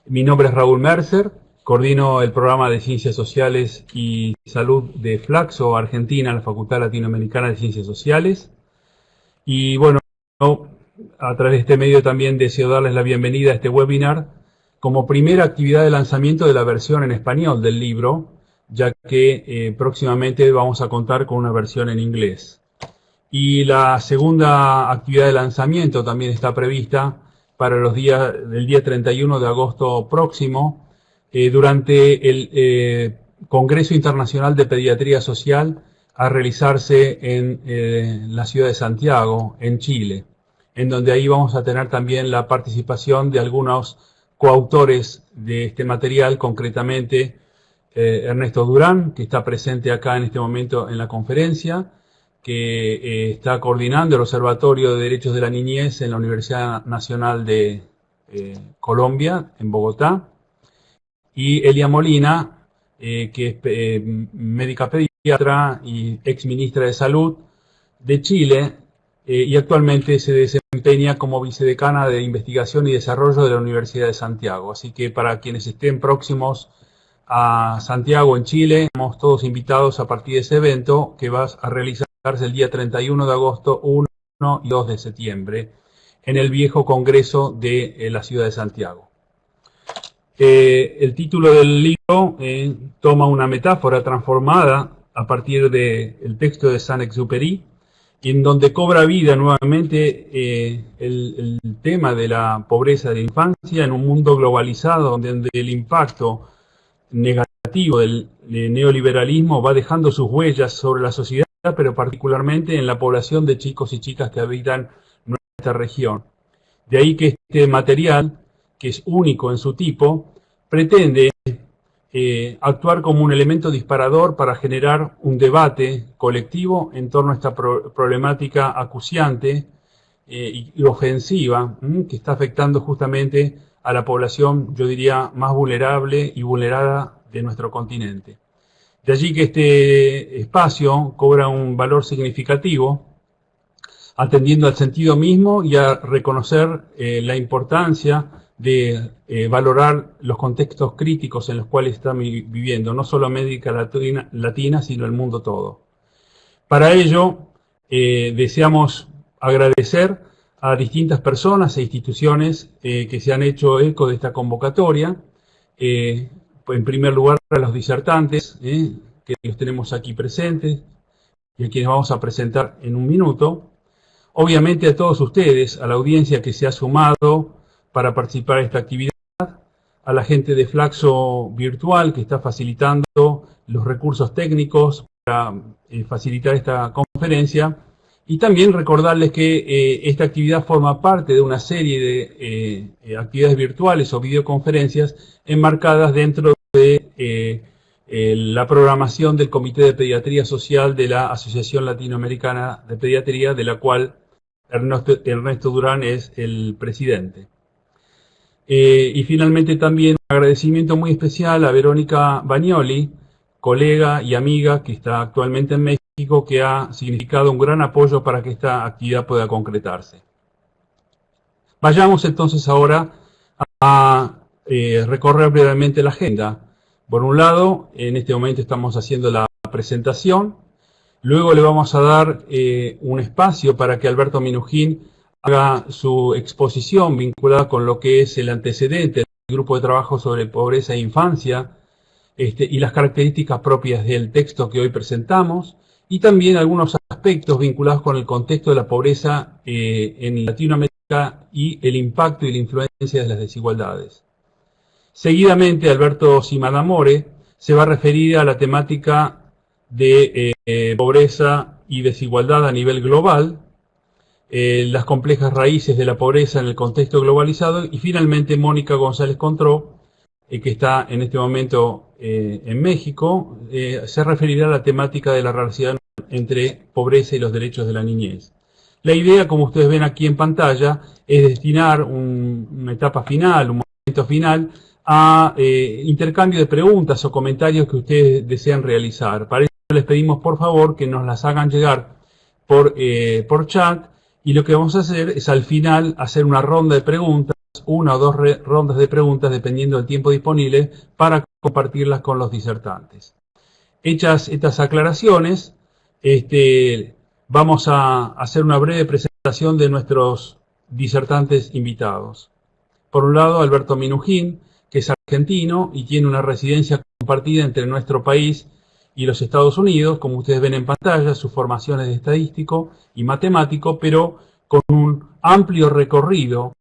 Mi nombre es Raúl Mercer, coordino el programa de Ciencias Sociales y Salud de Flaxo, Argentina, la Facultad Latinoamericana de Ciencias Sociales. Y bueno, a través de este medio también deseo darles la bienvenida a este webinar como primera actividad de lanzamiento de la versión en español del libro, ya que próximamente vamos a contar con una versión en inglés. Y la segunda actividad de lanzamiento también está prevista para los días del día 31 de agosto próximo, durante el Congreso Internacional de Pediatría Social a realizarse en la ciudad de Santiago, en Chile, en donde ahí vamos a tener también la participación de algunos coautores de este material, concretamente Ernesto Durán, que está presente acá en este momento en la conferencia, que está coordinando el Observatorio de Derechos de la Niñez en la Universidad Nacional de Colombia, en Bogotá, y Elia Molina, que es médica pediatra y ex ministra de Salud de Chile, y actualmente se desempeña como vicedecana de Investigación y Desarrollo de la Universidad de Santiago. Así que para quienes estén próximos a Santiago, en Chile, estamos todos invitados a partir de ese evento que va a realizarse el día 31 de agosto, 1 y 2 de septiembre, en el viejo Congreso de la ciudad de Santiago. El título del libro toma una metáfora transformada a partir del texto de Saint-Exupéry, en donde cobra vida nuevamente el tema de la pobreza de la infancia en un mundo globalizado donde el impacto negativo del neoliberalismo va dejando sus huellas sobre la sociedad, pero particularmente en la población de chicos y chicas que habitan nuestra región. De ahí que este material, que es único en su tipo, pretende actuar como un elemento disparador para generar un debate colectivo en torno a esta problemática acuciante y ofensiva que está afectando justamente a la población, yo diría, más vulnerable y vulnerada de nuestro continente. De allí que este espacio cobra un valor significativo, atendiendo al sentido mismo y a reconocer la importancia de valorar los contextos críticos en los cuales estamos viviendo, no solo América Latina, sino el mundo todo. Para ello, deseamos agradecer a distintas personas e instituciones que se han hecho eco de esta convocatoria. En primer lugar, a los disertantes, que los tenemos aquí presentes y a quienes vamos a presentar en un minuto. Obviamente a todos ustedes, a la audiencia que se ha sumado para participar en esta actividad, a la gente de Flaxo Virtual que está facilitando los recursos técnicos para facilitar esta conferencia, y también recordarles que esta actividad forma parte de una serie de actividades virtuales o videoconferencias enmarcadas dentro de la programación del Comité de Pediatría Social de la Asociación Latinoamericana de Pediatría, de la cual Ernesto Durán es el presidente. Y finalmente también un agradecimiento muy especial a Verónica Bagnoli, colega y amiga que está actualmente en México, que ha significado un gran apoyo para que esta actividad pueda concretarse. Vayamos entonces ahora a recorrer brevemente la agenda. Por un lado, en este momento estamos haciendo la presentación. Luego le vamos a dar un espacio para que Alberto Minujín haga su exposición vinculada con lo que es el antecedente del grupo de trabajo sobre pobreza e infancia y las características propias del texto que hoy presentamos, y también algunos aspectos vinculados con el contexto de la pobreza en Latinoamérica y el impacto y la influencia de las desigualdades. Seguidamente, Alberto Simadamore se va a referir a la temática de pobreza y desigualdad a nivel global, las complejas raíces de la pobreza en el contexto globalizado, y finalmente Mónica González Contró, que está en este momento en México, se referirá a la temática de la relación entre pobreza y los derechos de la niñez. La idea, como ustedes ven aquí en pantalla, es destinar una etapa final, un momento final, a intercambio de preguntas o comentarios que ustedes desean realizar. Para eso les pedimos por favor que nos las hagan llegar por chat, y lo que vamos a hacer es al final hacer una ronda de preguntas una o dos rondas de preguntas dependiendo del tiempo disponible para compartirlas con los disertantes. Hechas estas aclaraciones, vamos a hacer una breve presentación de nuestros disertantes invitados. Por un lado, Alberto Minujín, que es argentino y tiene una residencia compartida entre nuestro país y los Estados Unidos. Como ustedes ven en pantalla, su formación es de estadístico y matemático, pero con un amplio recorrido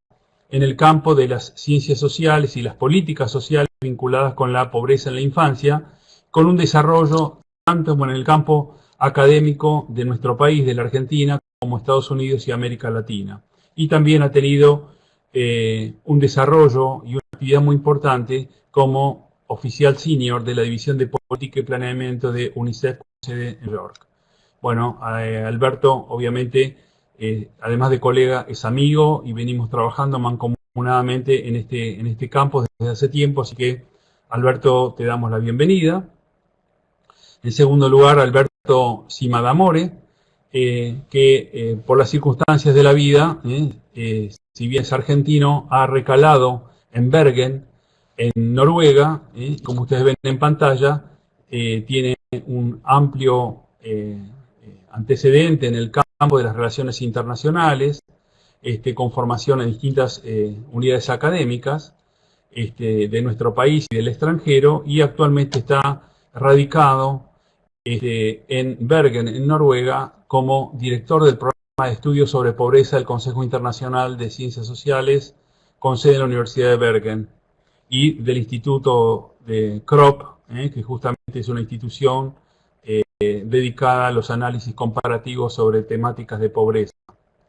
en el campo de las ciencias sociales y las políticas sociales vinculadas con la pobreza en la infancia, con un desarrollo tanto en el campo académico de nuestro país, de la Argentina, como Estados Unidos y América Latina. Y también ha tenido un desarrollo y una actividad muy importante como oficial senior de la División de Política y Planeamiento de UNICEF, con sede en Nueva York. Bueno, Alberto, obviamente, además de colega, es amigo y venimos trabajando mancomunadamente en este campo desde hace tiempo, así que, Alberto, te damos la bienvenida. En segundo lugar, Alberto Simadamore, que por las circunstancias de la vida, si bien es argentino, ha recalado en Bergen, en Noruega, como ustedes ven en pantalla, tiene un amplio antecedente en el campo de las relaciones internacionales, con formación en distintas unidades académicas de nuestro país y del extranjero, y actualmente está radicado en Bergen, en Noruega, como director del programa de estudios sobre pobreza del Consejo Internacional de Ciencias Sociales, con sede en la Universidad de Bergen, y del Instituto de CROP, que justamente es una institución dedicada a los análisis comparativos sobre temáticas de pobreza.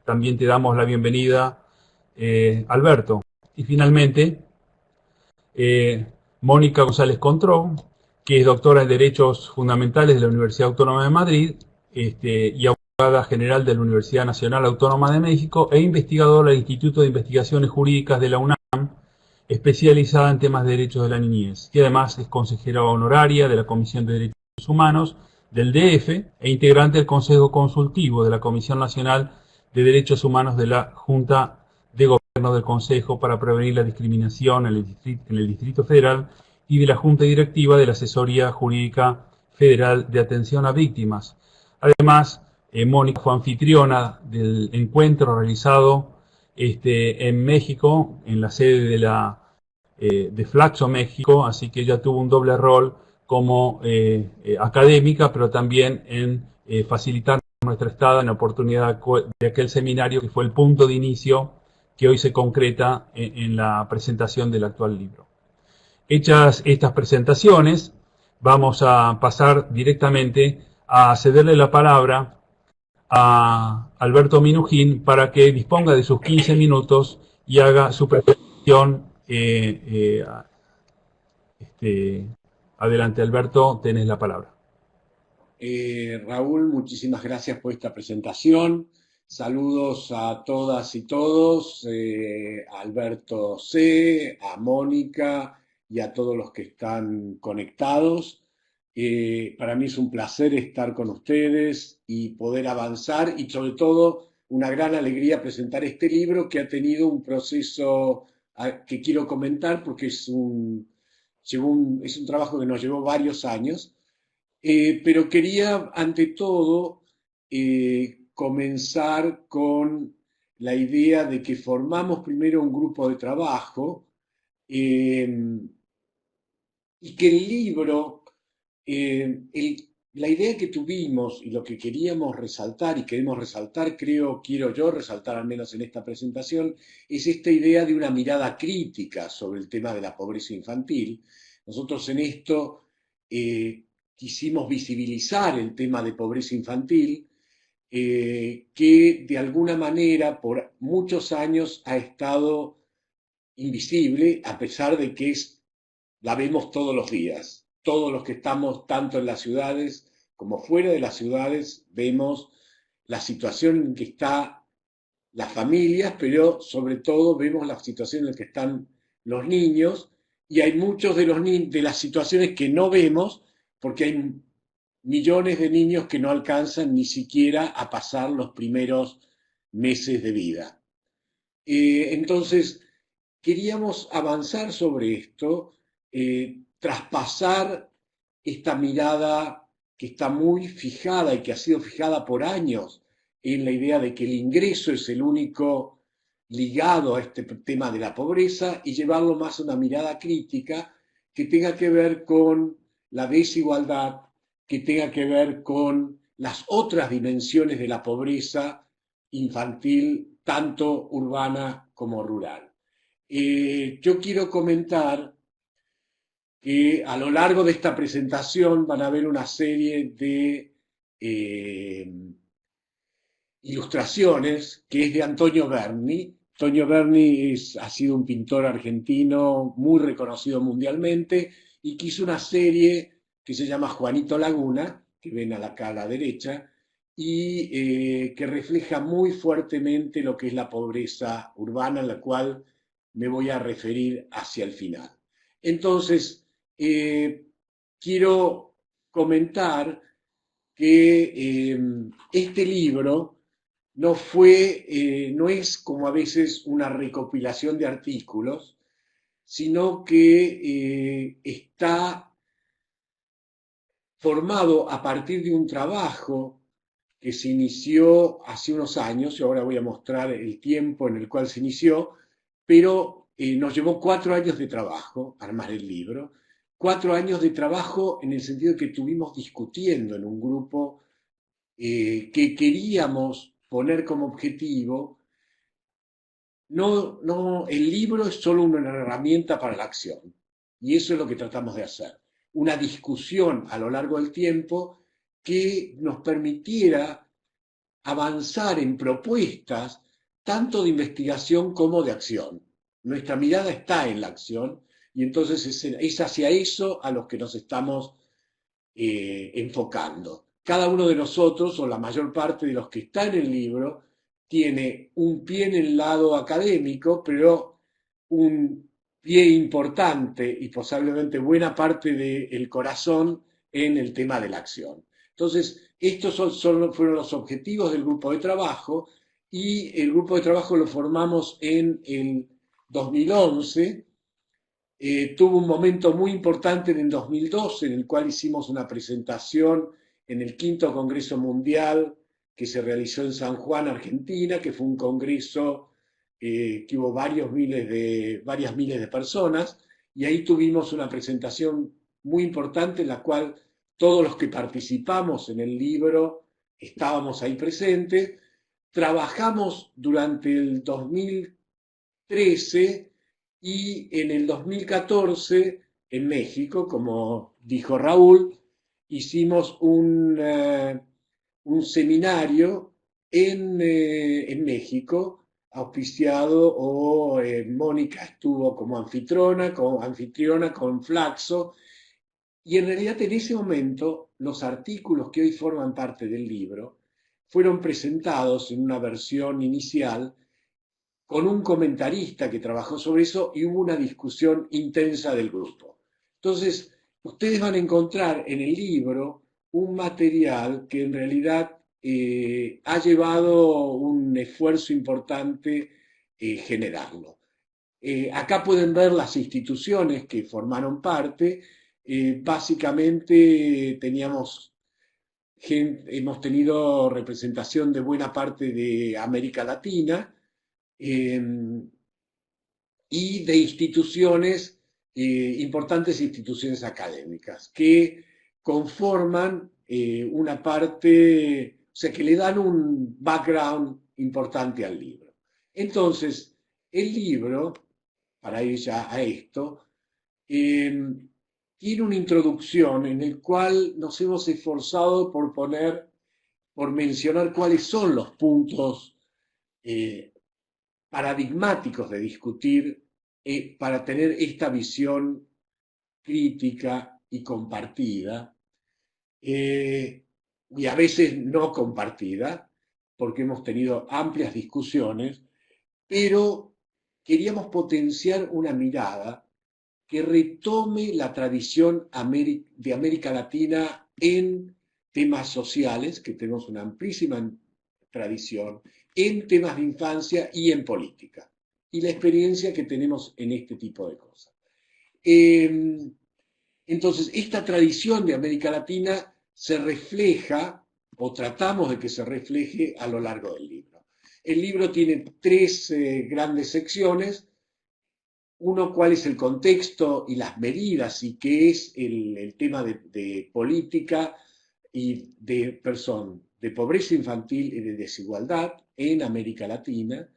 También te damos la bienvenida, Alberto. Y finalmente, Mónica González Contró, que es doctora en Derechos Fundamentales de la Universidad Autónoma de Madrid, y abogada general de la Universidad Nacional Autónoma de México e investigadora del Instituto de Investigaciones Jurídicas de la UNAM, especializada en temas de derechos de la niñez, y además es consejera honoraria de la Comisión de Derechos Humanos del DF e integrante del Consejo Consultivo de la Comisión Nacional de Derechos Humanos de la Junta de Gobierno del Consejo para prevenir la discriminación en el Distrito Federal y de la Junta Directiva de la Asesoría Jurídica Federal de Atención a Víctimas. Además, Mónica fue anfitriona del encuentro realizado en México, en la sede de Flaxo, México, así que ella tuvo un doble rol como académica, pero también en facilitar nuestra estada en la oportunidad de aquel seminario que fue el punto de inicio que hoy se concreta en la presentación del actual libro. Hechas estas presentaciones, vamos a pasar directamente a cederle la palabra a Alberto Minujín para que disponga de sus 15 minutos y haga su presentación. Adelante, Alberto, tenés la palabra. Raúl, muchísimas gracias por esta presentación. Saludos a todas y todos, a Alberto C., a Mónica y a todos los que están conectados. Para mí es un placer estar con ustedes y poder avanzar, y sobre todo una gran alegría presentar este libro que ha tenido un proceso que quiero comentar porque es un trabajo que nos llevó varios años. Pero quería, ante todo, comenzar con la idea de que formamos primero un grupo de trabajo y que el libro, la idea que tuvimos y lo que queríamos resaltar y queremos resaltar, quiero yo resaltar al menos en esta presentación, es esta idea de una mirada crítica sobre el tema de la pobreza infantil. Nosotros en esto quisimos visibilizar el tema de pobreza infantil, que de alguna manera por muchos años ha estado invisible, a pesar de que la vemos todos los días. Todos los que estamos tanto en las ciudades como fuera de las ciudades vemos la situación en que están las familias, pero sobre todo vemos la situación en la que están los niños, y hay muchos de las situaciones que no vemos, porque hay millones de niños que no alcanzan ni siquiera a pasar los primeros meses de vida. Entonces, queríamos avanzar sobre esto, traspasar esta mirada que está muy fijada y que ha sido fijada por años en la idea de que el ingreso es el único ligado a este tema de la pobreza y llevarlo más a una mirada crítica que tenga que ver con la desigualdad, que tenga que ver con las otras dimensiones de la pobreza infantil, tanto urbana como rural. Yo quiero comentar que a lo largo de esta presentación van a ver una serie de eh, ilustraciones que es de Antonio Berni. Antonio Berni ha sido un pintor argentino muy reconocido mundialmente y que hizo una serie que se llama Juanito Laguna, que ven acá a la derecha, y que refleja muy fuertemente lo que es la pobreza urbana, a la cual me voy a referir hacia el final. Entonces, quiero comentar que este libro no es como a veces una recopilación de artículos, sino que está formado a partir de un trabajo que se inició hace unos años, y ahora voy a mostrar el tiempo en el cual se inició, pero nos llevó 4 años de trabajo armar el libro, 4 años de trabajo en el sentido de que estuvimos discutiendo en un grupo que queríamos poner como objetivo, el libro es solo una herramienta para la acción, y eso es lo que tratamos de hacer, una discusión a lo largo del tiempo que nos permitiera avanzar en propuestas tanto de investigación como de acción. Nuestra mirada está en la acción y entonces es hacia eso a los que nos estamos enfocando. Cada uno de nosotros, o la mayor parte de los que están en el libro, tiene un pie en el lado académico, pero un pie importante y posiblemente buena parte del corazón en el tema de la acción. Entonces, estos fueron los objetivos del grupo de trabajo y el grupo de trabajo lo formamos en el 2011. Tuvo un momento muy importante en el 2012 en el cual hicimos una presentación en el quinto Congreso Mundial que se realizó en San Juan, Argentina, que fue un congreso que hubo varias miles de personas, y ahí tuvimos una presentación muy importante en la cual todos los que participamos en el libro estábamos ahí presentes. Trabajamos durante el 2013 y en el 2014 en México, como dijo Raúl, hicimos un seminario en México, auspiciado, o Mónica estuvo como anfitriona con Flaxo, y en realidad en ese momento los artículos que hoy forman parte del libro fueron presentados en una versión inicial con un comentarista que trabajó sobre eso y hubo una discusión intensa del grupo. Entonces, ustedes van a encontrar en el libro un material que en realidad ha llevado un esfuerzo importante generarlo. Acá pueden ver las instituciones que formaron parte. Básicamente hemos tenido representación de buena parte de América Latina, y de instituciones, importantes instituciones académicas, que conforman una parte, o sea, que le dan un background importante al libro. Entonces, el libro, para ir ya a esto, tiene una introducción en el cual nos hemos esforzado por mencionar cuáles son los puntos paradigmáticos de discutir para tener esta visión crítica y compartida, y a veces no compartida, porque hemos tenido amplias discusiones, pero queríamos potenciar una mirada que retome la tradición de América Latina en temas sociales, que tenemos una amplísima tradición, en temas de infancia y en política. y la experiencia que tenemos en este tipo de cosas. Entonces, esta tradición de América Latina se refleja, o tratamos de que se refleje a lo largo del libro. El libro tiene tres grandes secciones. Uno, cuál es el contexto y las medidas y qué es el tema de política y de pobreza infantil y de desigualdad en América Latina.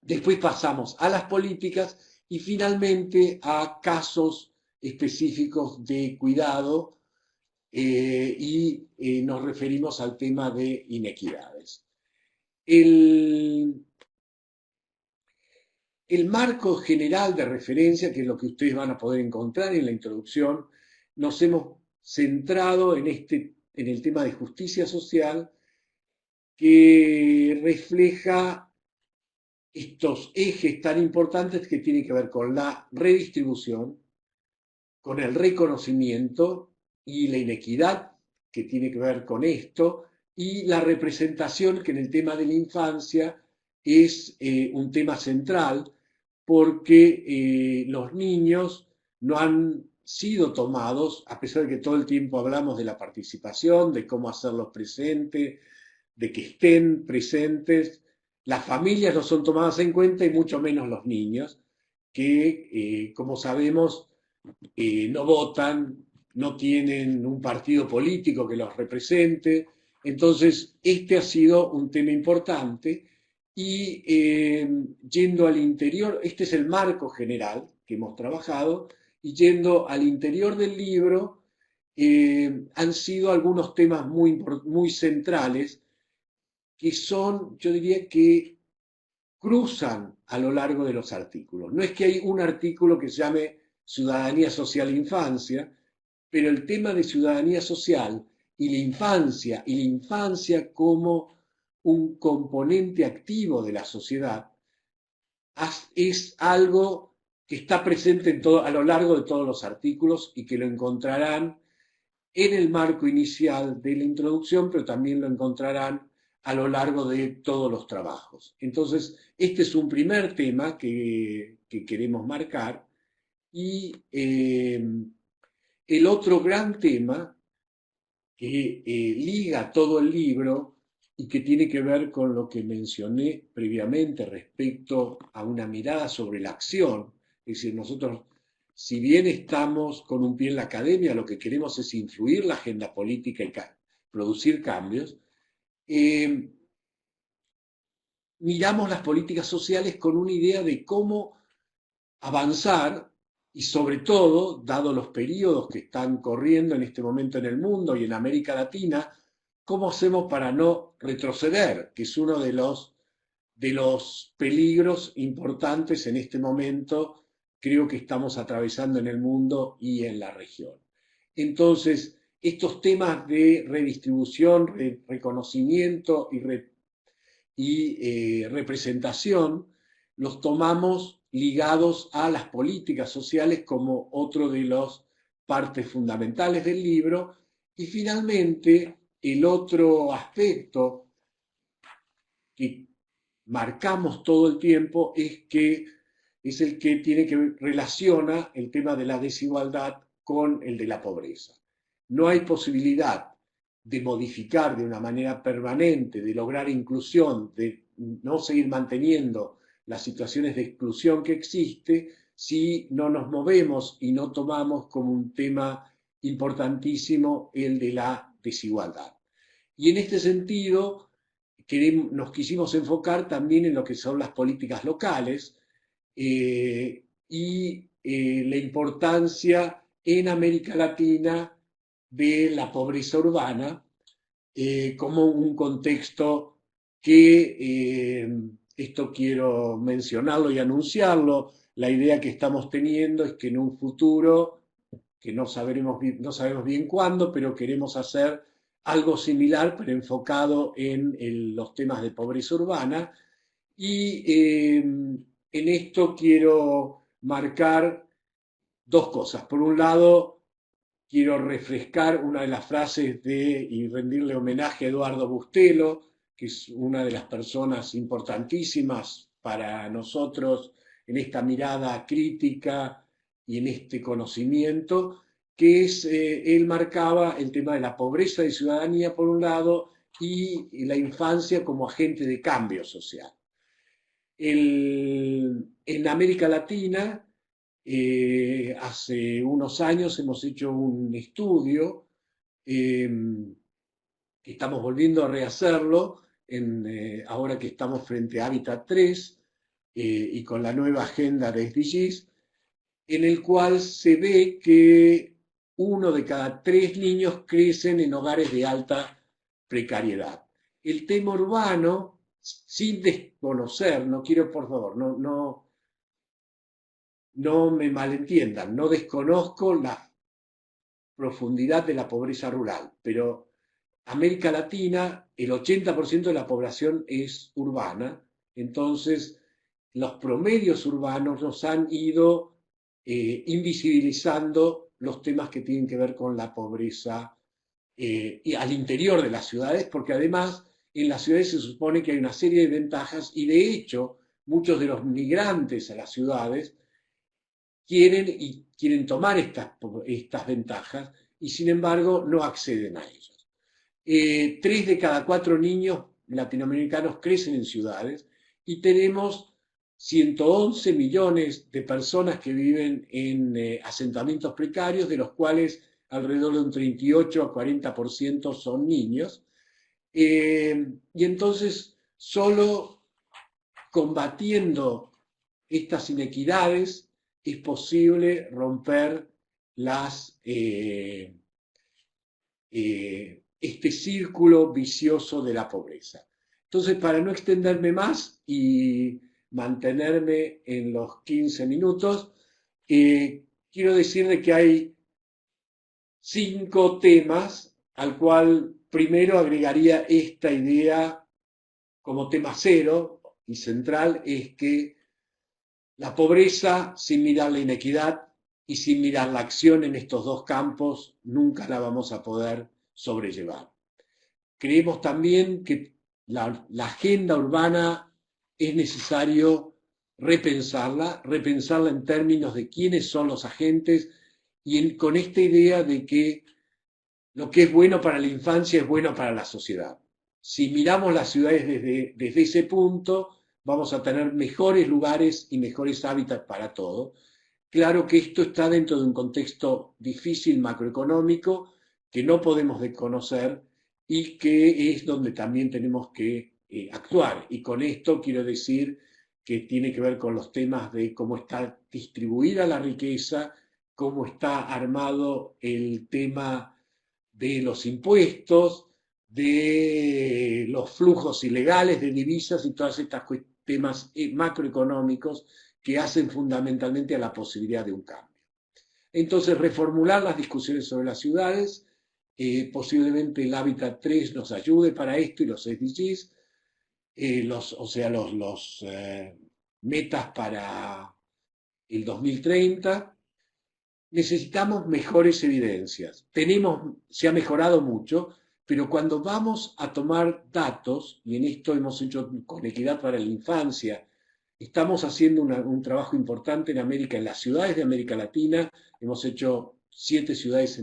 Después pasamos a las políticas y finalmente a casos específicos de cuidado y nos referimos al tema de inequidades. El marco general de referencia, que es lo que ustedes van a poder encontrar en la introducción, nos hemos centrado en el tema de justicia social, que refleja estos ejes tan importantes que tienen que ver con la redistribución, con el reconocimiento y la inequidad que tiene que ver con esto, y la representación, que en el tema de la infancia es un tema central, porque los niños no han sido tomados, a pesar de que todo el tiempo hablamos de la participación, de cómo hacerlos presentes, de que estén presentes. Las familias no son tomadas en cuenta y mucho menos los niños, que como sabemos no votan, no tienen un partido político que los represente. Entonces, este ha sido un tema importante y yendo al interior, este es el marco general que hemos trabajado, y yendo al interior del libro, han sido algunos temas muy centrales que son, yo diría que cruzan a lo largo de los artículos. No es que hay un artículo que se llame Ciudadanía Social e Infancia, pero el tema de ciudadanía social y la infancia como un componente activo de la sociedad, es algo que está presente a lo largo de todos los artículos y que lo encontrarán en el marco inicial de la introducción, pero también lo encontrarán a lo largo de todos los trabajos. Entonces, este es un primer tema que queremos marcar, y el otro gran tema que liga todo el libro y que tiene que ver con lo que mencioné previamente respecto a una mirada sobre la acción, es decir, nosotros, si bien estamos con un pie en la academia, lo que queremos es influir la agenda política y producir cambios, miramos las políticas sociales con una idea de cómo avanzar y, sobre todo, dado los periodos que están corriendo en este momento en el mundo y en América Latina, cómo hacemos para no retroceder, que es uno de los peligros importantes en este momento, creo que estamos atravesando en el mundo y en la región. Entonces, estos temas de redistribución, reconocimiento y representación los tomamos ligados a las políticas sociales como otro de las partes fundamentales del libro. Y finalmente, el otro aspecto que marcamos todo el tiempo es el que relaciona el tema de la desigualdad con el de la pobreza. No hay posibilidad de modificar de una manera permanente, de lograr inclusión, de no seguir manteniendo las situaciones de exclusión que existe, si no nos movemos y no tomamos como un tema importantísimo el de la desigualdad. Y en este sentido, nos quisimos enfocar también en lo que son las políticas locales y la importancia en América Latina de la pobreza urbana como un contexto que, esto quiero mencionarlo y anunciarlo, la idea que estamos teniendo es que en un futuro, que no sabemos bien cuándo, pero queremos hacer algo similar, pero enfocado en los temas de pobreza urbana. Y en esto quiero marcar dos cosas. Por un lado, quiero refrescar una de las frases y rendirle homenaje a Eduardo Bustelo, que es una de las personas importantísimas para nosotros en esta mirada crítica y en este conocimiento, que es, él marcaba el tema de la pobreza de ciudadanía por un lado y la infancia como agente de cambio social. En América Latina, hace unos años hemos hecho un estudio, eh, que estamos volviendo a rehacerlo, ahora que estamos frente a Hábitat 3 y con la nueva agenda de SDGs, en el cual se ve que 1 de cada 3 niños crecen en hogares de alta precariedad. El tema urbano, sin desconocer, no quiero, por favor, no me malentiendan, no desconozco la profundidad de la pobreza rural, pero América Latina, el 80% de la población es urbana, entonces los promedios urbanos nos han ido invisibilizando los temas que tienen que ver con la pobreza y al interior de las ciudades, porque además en las ciudades se supone que hay una serie de ventajas y de hecho muchos de los migrantes a las ciudades quieren tomar estas ventajas y sin embargo no acceden a ellas. 3 de cada 4 niños latinoamericanos crecen en ciudades y tenemos 111 millones de personas que viven en asentamientos precarios, de los cuales alrededor de un 38 a 40% son niños. Y entonces solo combatiendo estas inequidades es posible romper este círculo vicioso de la pobreza. Entonces, para no extenderme más y mantenerme en los 15 minutos, quiero decirle que hay 5 temas al cual primero agregaría esta idea como tema cero y central, es que la pobreza, sin mirar la inequidad y sin mirar la acción en estos dos campos, nunca la vamos a poder sobrellevar. Creemos también que la agenda urbana es necesario repensarla en términos de quiénes son los agentes y con esta idea de que lo que es bueno para la infancia es bueno para la sociedad. Si miramos las ciudades desde ese punto, vamos a tener mejores lugares y mejores hábitats para todo. Claro que esto está dentro de un contexto difícil macroeconómico que no podemos desconocer y que es donde también tenemos que actuar. Y con esto quiero decir que tiene que ver con los temas de cómo está distribuida la riqueza, cómo está armado el tema de los impuestos, de los flujos ilegales de divisas y todos estos temas macroeconómicos que hacen fundamentalmente a la posibilidad de un cambio. Entonces, reformular las discusiones sobre las ciudades, posiblemente el Hábitat 3 nos ayude para esto y los SDGs, los metas para el 2030. Necesitamos mejores evidencias. Se ha mejorado mucho, pero cuando vamos a tomar datos, y en esto hemos hecho con Equidad para la Infancia, estamos haciendo un trabajo importante en las ciudades de América Latina, hemos hecho 7 ciudades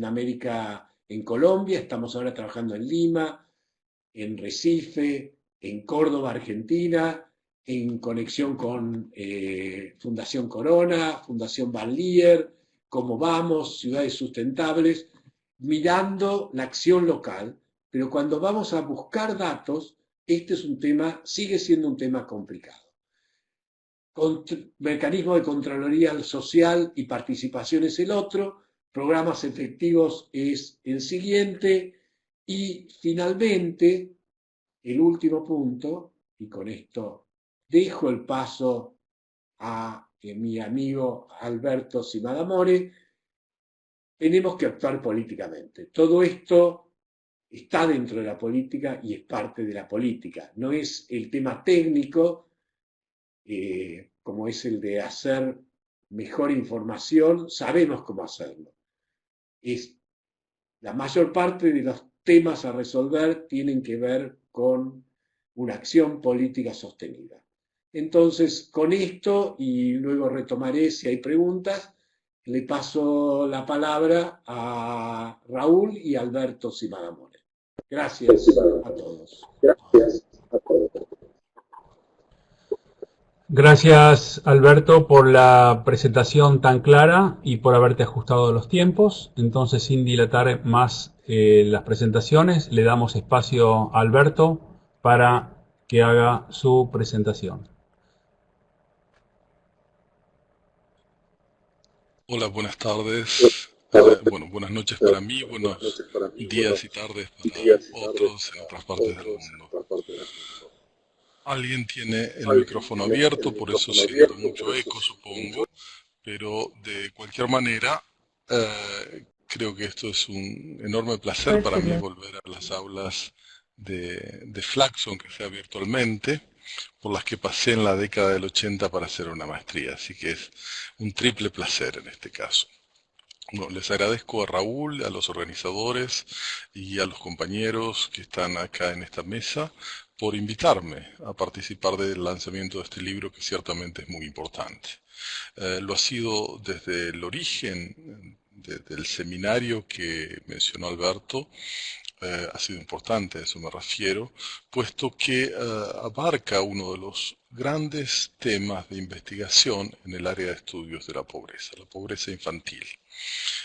en Colombia, estamos ahora trabajando en Lima, en Recife, en Córdoba, Argentina, en conexión con Fundación Corona, Fundación Banlier, Cómo Vamos, Ciudades Sustentables, mirando la acción local, pero cuando vamos a buscar datos, sigue siendo un tema complicado. Mecanismo de Contraloría Social y Participación es el otro, programas efectivos es el siguiente, y finalmente, el último punto, y con esto dejo el paso a mi amigo Alberto Simadamore, tenemos que actuar políticamente. Todo esto está dentro de la política y es parte de la política. No es el tema técnico, como es el de hacer mejor información, sabemos cómo hacerlo. La mayor parte de los temas a resolver tienen que ver con una acción política sostenida. Entonces, con esto, y luego retomaré si hay preguntas, le paso la palabra a Raúl y Alberto Simagamore. Gracias a todos. Gracias, Alberto, por la presentación tan clara y por haberte ajustado a los tiempos. Entonces, sin dilatar más las presentaciones, le damos espacio a Alberto para que haga su presentación. Hola, buenas tardes. Bueno, buenas noches para mí, buenos días y tardes para otros en otras partes del mundo. Alguien tiene el micrófono abierto, por eso siento mucho eco, supongo, pero de cualquier manera, creo que esto es un enorme placer para mí volver a las aulas de Flaxo, que sea virtualmente, por las que pasé en la década del 80 para hacer una maestría, así que es un triple placer en este caso. Bueno, les agradezco a Raúl, a los organizadores y a los compañeros que están acá en esta mesa por invitarme a participar del lanzamiento de este libro que ciertamente es muy importante. Lo ha sido desde el origen, desde el seminario que mencionó Alberto, ha sido importante, a eso me refiero, puesto que abarca uno de los grandes temas de investigación en el área de estudios de la pobreza infantil.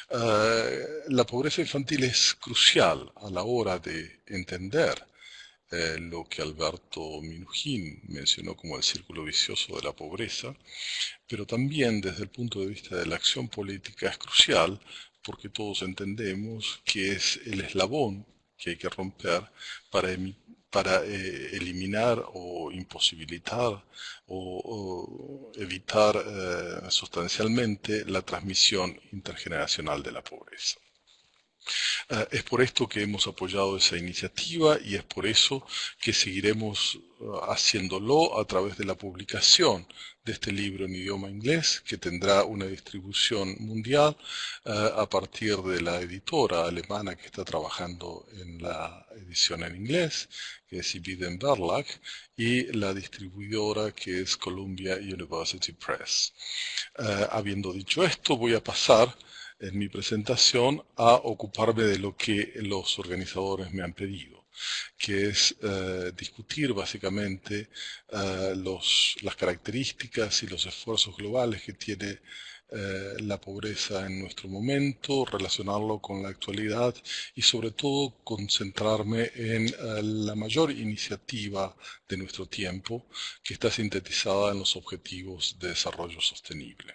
La pobreza infantil es crucial a la hora de entender lo que Alberto Minujín mencionó como el círculo vicioso de la pobreza, pero también desde el punto de vista de la acción política es crucial porque todos entendemos que es el eslabón que hay que romper para eliminar o imposibilitar o evitar sustancialmente la transmisión intergeneracional de la pobreza. Es por esto que hemos apoyado esa iniciativa y es por eso que seguiremos haciéndolo a través de la publicación de este libro en idioma inglés, que tendrá una distribución mundial a partir de la editora alemana que está trabajando en la edición en inglés, que es Ibiden Verlag, y la distribuidora que es Columbia University Press. Habiendo dicho esto, voy a pasar en mi presentación a ocuparme de lo que los organizadores me han pedido, que es discutir básicamente las características y los esfuerzos globales que tiene la pobreza en nuestro momento, relacionarlo con la actualidad y sobre todo concentrarme en la mayor iniciativa de nuestro tiempo, que está sintetizada en los Objetivos de Desarrollo Sostenible.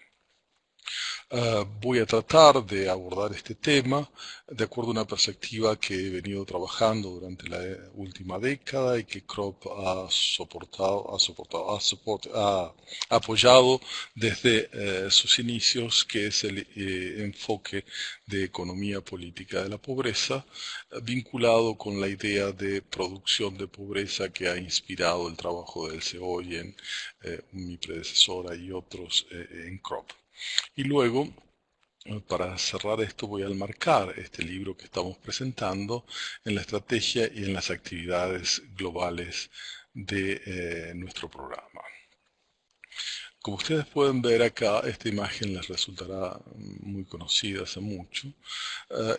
Voy a tratar de abordar este tema de acuerdo a una perspectiva que he venido trabajando durante la última década y que CROP ha apoyado desde sus inicios, que es el enfoque de economía política de la pobreza, vinculado con la idea de producción de pobreza que ha inspirado el trabajo del Seoyen, mi predecesora y otros en CROP. Y luego, para cerrar esto, voy a enmarcar este libro que estamos presentando en la estrategia y en las actividades globales de nuestro programa. Como ustedes pueden ver acá, esta imagen les resultará muy conocida hace mucho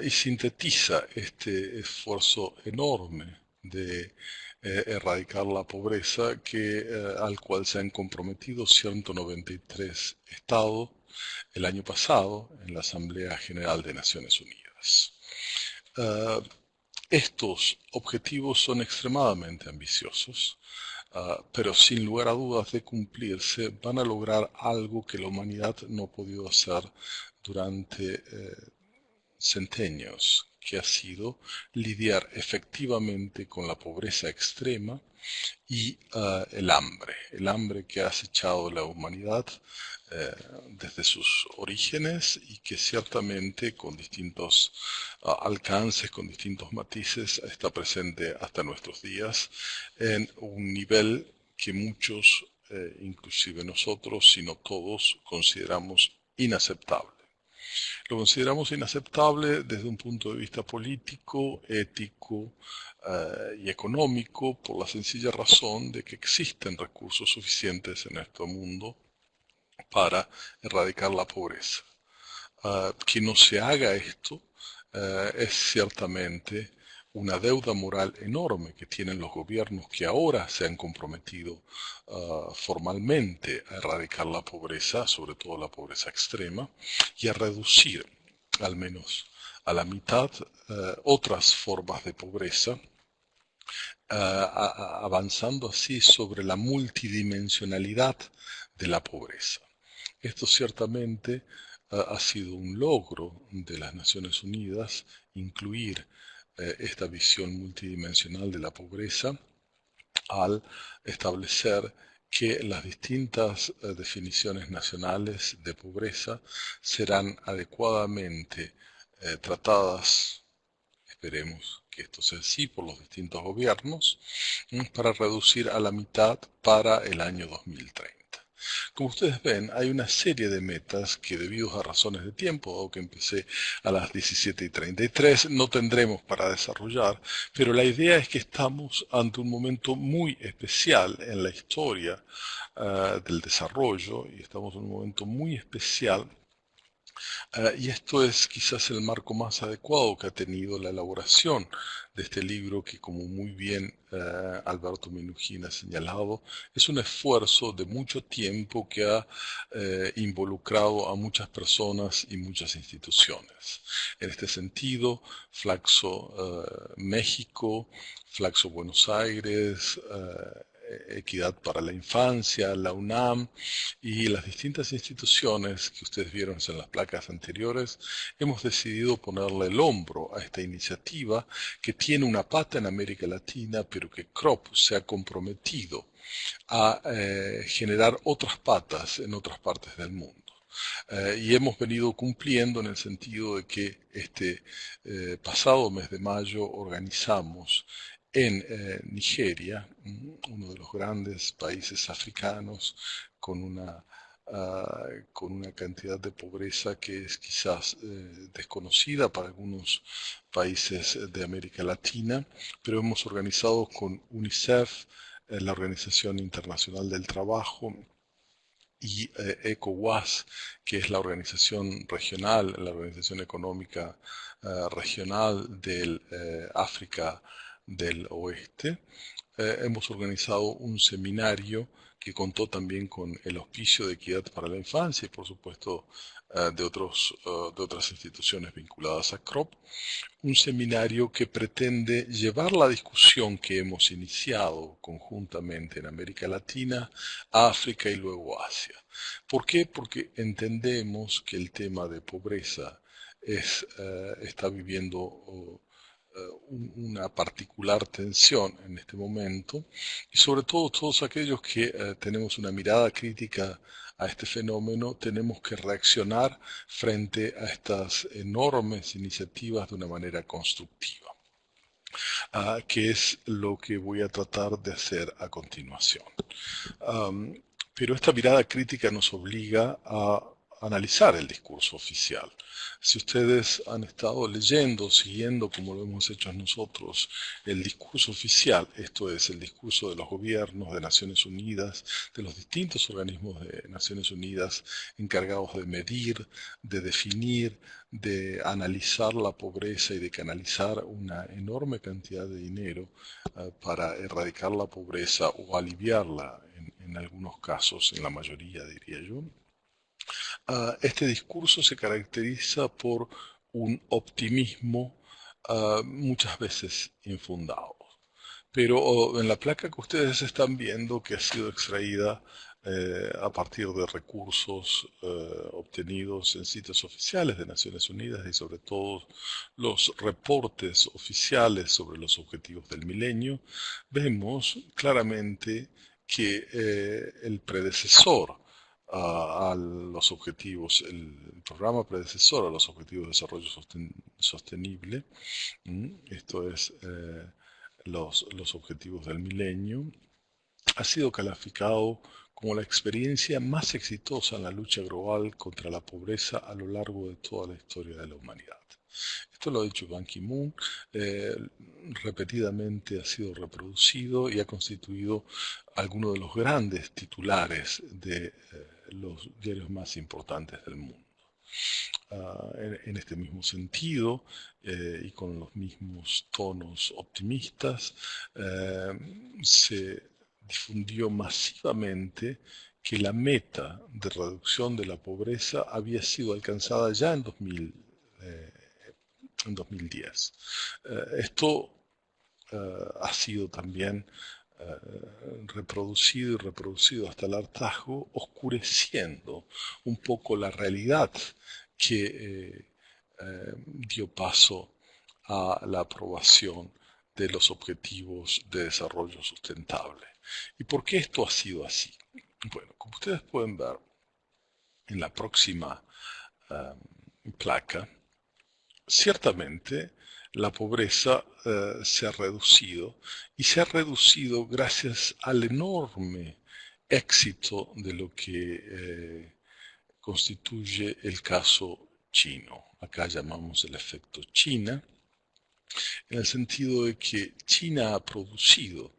y sintetiza este esfuerzo enorme de erradicar la pobreza al cual se han comprometido 193 estados el año pasado en la Asamblea General de Naciones Unidas. Estos objetivos son extremadamente ambiciosos, pero sin lugar a dudas de cumplirse van a lograr algo que la humanidad no ha podido hacer durante centenios, que ha sido lidiar efectivamente con la pobreza extrema y el hambre que ha acechado la humanidad desde sus orígenes y que ciertamente con distintos alcances, con distintos matices, está presente hasta nuestros días en un nivel que muchos, inclusive nosotros, si no todos, consideramos inaceptable. Lo consideramos inaceptable desde un punto de vista político, ético y económico, por la sencilla razón de que existen recursos suficientes en este mundo para erradicar la pobreza. Que no se haga esto es ciertamente una deuda moral enorme que tienen los gobiernos que ahora se han comprometido formalmente a erradicar la pobreza, sobre todo la pobreza extrema, y a reducir al menos a la mitad otras formas de pobreza, avanzando así sobre la multidimensionalidad de la pobreza. Esto ciertamente ha sido un logro de las Naciones Unidas, incluir esta visión multidimensional de la pobreza al establecer que las distintas definiciones nacionales de pobreza serán adecuadamente tratadas, esperemos que esto sea así, por los distintos gobiernos, para reducir a la mitad para el año 2030. Como ustedes ven, hay una serie de metas que, debido a razones de tiempo, dado que empecé a las 17:33, no tendremos para desarrollar, pero la idea es que estamos ante un momento muy especial en la historia del desarrollo, y estamos en un momento muy especial. Y esto es quizás el marco más adecuado que ha tenido la elaboración de este libro, que, como muy bien Alberto Minujín ha señalado, es un esfuerzo de mucho tiempo que ha involucrado a muchas personas y muchas instituciones. En este sentido, Flaxo México, Flaxo Buenos Aires, Equidad para la Infancia, la UNAM y las distintas instituciones que ustedes vieron en las placas anteriores, hemos decidido ponerle el hombro a esta iniciativa que tiene una pata en América Latina, pero que CROP se ha comprometido a generar otras patas en otras partes del mundo. Y hemos venido cumpliendo en el sentido de que este pasado mes de mayo organizamos en Nigeria, uno de los grandes países africanos con una cantidad de pobreza que es quizás desconocida para algunos países de América Latina, pero hemos organizado con UNICEF, la Organización Internacional del Trabajo, y ECOWAS, que es la organización regional, la organización económica regional del África del Oeste. Hemos organizado un seminario que contó también con el auspicio de Equidad para la Infancia y, por supuesto, de otras instituciones vinculadas a CROP, un seminario que pretende llevar la discusión que hemos iniciado conjuntamente en América Latina, África y luego Asia. ¿Por qué? Porque entendemos que el tema de pobreza está viviendo una particular tensión en este momento, y sobre todo todos aquellos que tenemos una mirada crítica a este fenómeno tenemos que reaccionar frente a estas enormes iniciativas de una manera constructiva, que es lo que voy a tratar de hacer a continuación. Pero esta mirada crítica nos obliga a analizar el discurso oficial. Si ustedes han estado leyendo, siguiendo, como lo hemos hecho nosotros, el discurso oficial, esto es, el discurso de los gobiernos de Naciones Unidas, de los distintos organismos de Naciones Unidas encargados de medir, de definir, de analizar la pobreza y de canalizar una enorme cantidad de dinero para erradicar la pobreza o aliviarla en algunos casos, en la mayoría diría yo. Este discurso se caracteriza por un optimismo muchas veces infundado. Pero en la placa que ustedes están viendo, que ha sido extraída a partir de recursos obtenidos en sitios oficiales de Naciones Unidas y sobre todo los reportes oficiales sobre los objetivos del milenio, vemos claramente que el predecesor a los objetivos, el programa predecesor a los objetivos de desarrollo sostenible, esto es los objetivos del milenio, ha sido calificado como la experiencia más exitosa en la lucha global contra la pobreza a lo largo de toda la historia de la humanidad. Esto lo ha dicho Ban Ki-moon, repetidamente ha sido reproducido y ha constituido algunos de los grandes titulares de los diarios más importantes del mundo. En este mismo sentido y con los mismos tonos optimistas, se difundió masivamente que la meta de reducción de la pobreza había sido alcanzada ya en 2010. Esto ha sido también reproducido y reproducido hasta el hartazgo, oscureciendo un poco la realidad que dio paso a la aprobación de los objetivos de desarrollo sustentable. ¿Y por qué esto ha sido así? Bueno, como ustedes pueden ver en la próxima placa, ciertamente la pobreza se ha reducido, y se ha reducido gracias al enorme éxito de lo que constituye el caso chino. Acá llamamos el efecto China, en el sentido de que China ha producido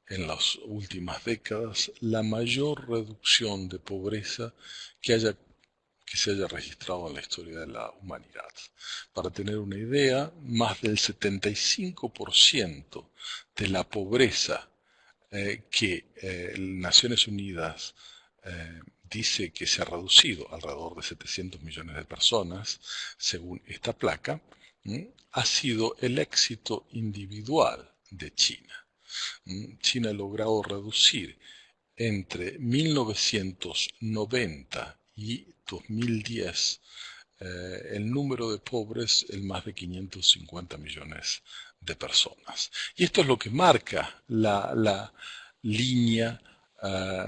en las últimas décadas la mayor reducción de pobreza que se haya registrado en la historia de la humanidad. Para tener una idea, más del 75% de la pobreza que Naciones Unidas dice que se ha reducido, alrededor de 700 millones de personas, según esta placa, ha sido el éxito individual de China. China ha logrado reducir entre 1990 y 2010 el número de pobres en más de 550 millones de personas. Y esto es lo que marca la línea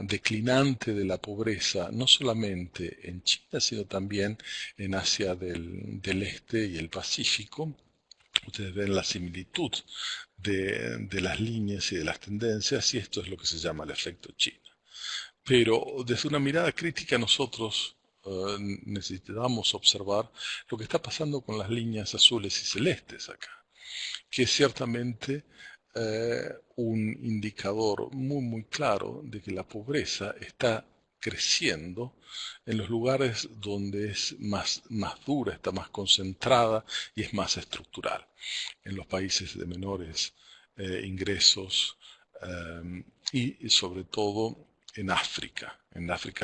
declinante de la pobreza, no solamente en China, sino también en Asia del Este y el Pacífico. Ustedes ven la similitud de las líneas y de las tendencias, y esto es lo que se llama el efecto China. Pero desde una mirada crítica nosotros necesitamos observar lo que está pasando con las líneas azules y celestes acá, que es ciertamente un indicador muy claro de que la pobreza está creciendo en los lugares donde es más dura, está más concentrada y es más estructural. En los países de menores ingresos y sobre todo en África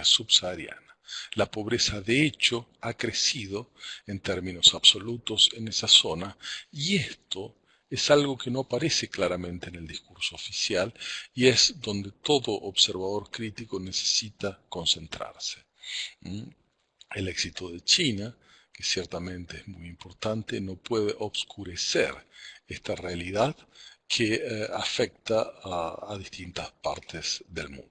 subsahariana. La pobreza de hecho ha crecido en términos absolutos en esa zona, y esto es algo que no aparece claramente en el discurso oficial y es donde todo observador crítico necesita concentrarse. El éxito de China, que ciertamente es muy importante, no puede obscurecer esta realidad que afecta a distintas partes del mundo.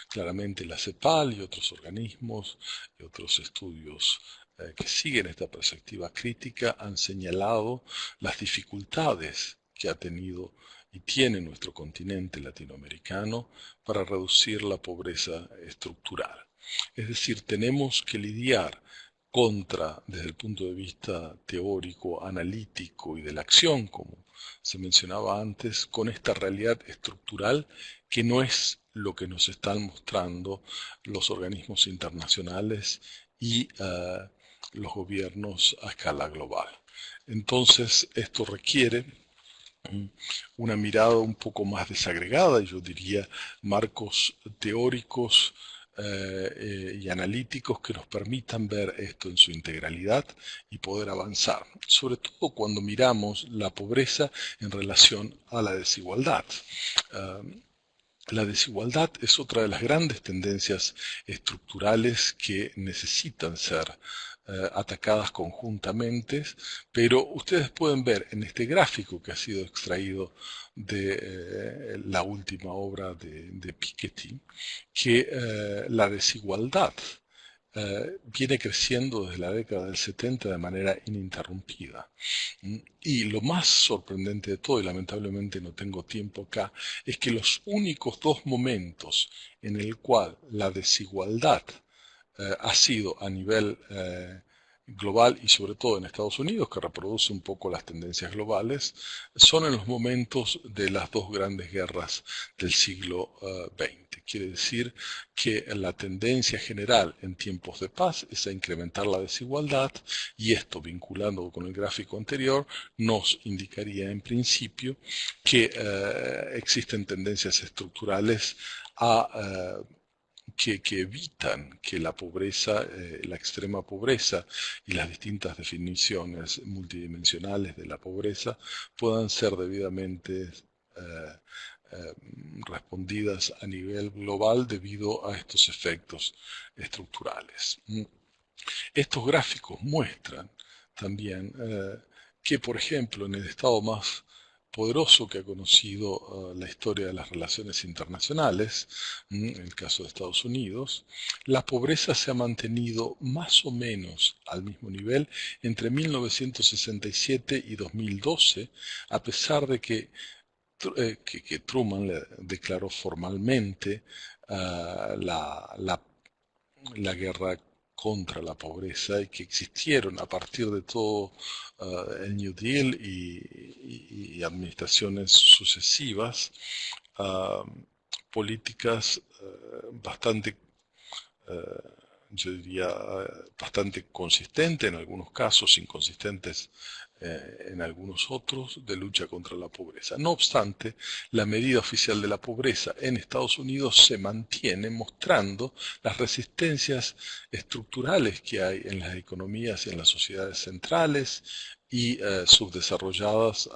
Claramente la CEPAL y otros organismos y otros estudios que siguen esta perspectiva crítica han señalado las dificultades que ha tenido y tiene nuestro continente latinoamericano para reducir la pobreza estructural. Es decir, tenemos que lidiar desde el punto de vista teórico, analítico y de la acción, como se mencionaba antes, con esta realidad estructural que no es lo que nos están mostrando los organismos internacionales y los gobiernos a escala global. Entonces, esto requiere una mirada un poco más desagregada, yo diría marcos teóricos y analíticos que nos permitan ver esto en su integralidad y poder avanzar, sobre todo cuando miramos la pobreza en relación a la desigualdad. La desigualdad es otra de las grandes tendencias estructurales que necesitan ser atacadas conjuntamente, pero ustedes pueden ver en este gráfico que ha sido extraído de la última obra de Piketty que la desigualdad viene creciendo desde la década del 70 de manera ininterrumpida. Y lo más sorprendente de todo, y lamentablemente no tengo tiempo acá, es que los únicos dos momentos en el cual la desigualdad ha sido a nivel global y sobre todo en Estados Unidos, que reproduce un poco las tendencias globales, son en los momentos de las dos grandes guerras del siglo XX. Quiere decir que la tendencia general en tiempos de paz es a incrementar la desigualdad, y esto, vinculando con el gráfico anterior, nos indicaría en principio que existen tendencias estructurales que evitan que la pobreza, la extrema pobreza y las distintas definiciones multidimensionales de la pobreza puedan ser debidamente eh, eh, respondidas a nivel global debido a estos efectos estructurales. Estos gráficos muestran también que, por ejemplo, en el estado más poderoso que ha conocido la historia de las relaciones internacionales, en el caso de Estados Unidos, la pobreza se ha mantenido más o menos al mismo nivel entre 1967 y 2012, a pesar de que Truman le declaró formalmente la guerra contra la pobreza, y que existieron a partir de todo el New Deal y administraciones sucesivas políticas bastante, yo diría, bastante consistentes, en algunos casos inconsistentes en algunos otros, de lucha contra la pobreza. No obstante, la medida oficial de la pobreza en Estados Unidos se mantiene, mostrando las resistencias estructurales que hay en las economías y en las sociedades centrales y subdesarrolladas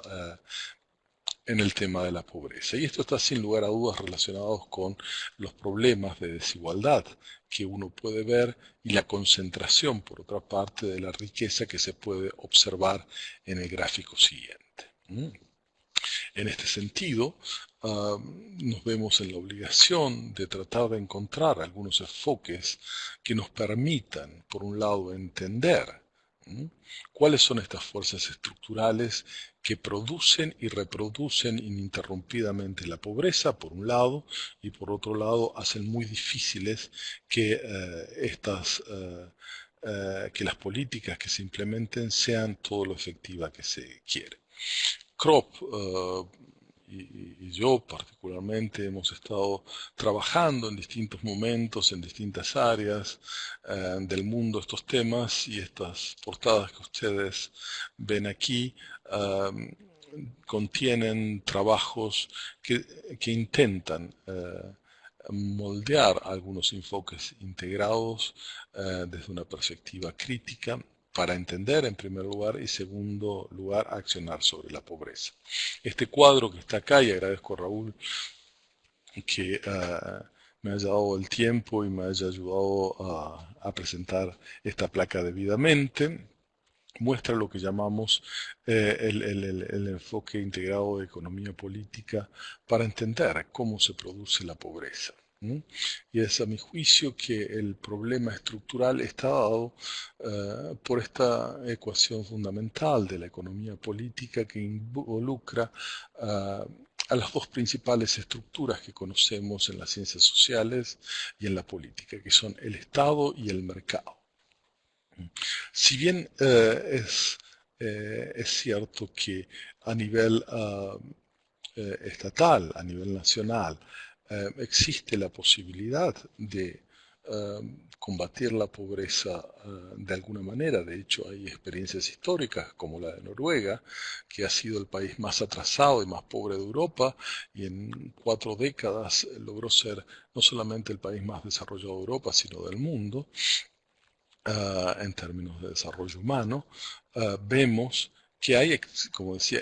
en el tema de la pobreza. Y esto está sin lugar a dudas relacionado con los problemas de desigualdad que uno puede ver, y la concentración, por otra parte, de la riqueza que se puede observar en el gráfico siguiente. En este sentido, nos vemos en la obligación de tratar de encontrar algunos enfoques que nos permitan, por un lado, entender cuáles son estas fuerzas estructurales que producen y reproducen ininterrumpidamente la pobreza, por un lado, y por otro lado hacen muy difíciles que que las políticas que se implementen sean todo lo efectivas que se quiere. Kropp y yo particularmente hemos estado trabajando en distintos momentos, en distintas áreas del mundo, estos temas, y estas portadas que ustedes ven aquí contienen trabajos que intentan moldear algunos enfoques integrados desde una perspectiva crítica, para entender en primer lugar, y segundo lugar, accionar sobre la pobreza. Este cuadro que está acá, y agradezco a Raúl que me haya dado el tiempo y me haya ayudado a presentar esta placa debidamente, muestra lo que llamamos el enfoque integrado de economía política para entender cómo se produce la pobreza. Y es a mi juicio que el problema estructural está dado por esta ecuación fundamental de la economía política, que involucra a las dos principales estructuras que conocemos en las ciencias sociales y en la política, que son el Estado y el mercado. Si bien es cierto que a nivel estatal, a nivel nacional, existe la posibilidad de combatir la pobreza de alguna manera. De hecho, hay experiencias históricas como la de Noruega, que ha sido el país más atrasado y más pobre de Europa, y en 4 décadas logró ser no solamente el país más desarrollado de Europa, sino del mundo. En términos de desarrollo humano, vemos que hay, como decía,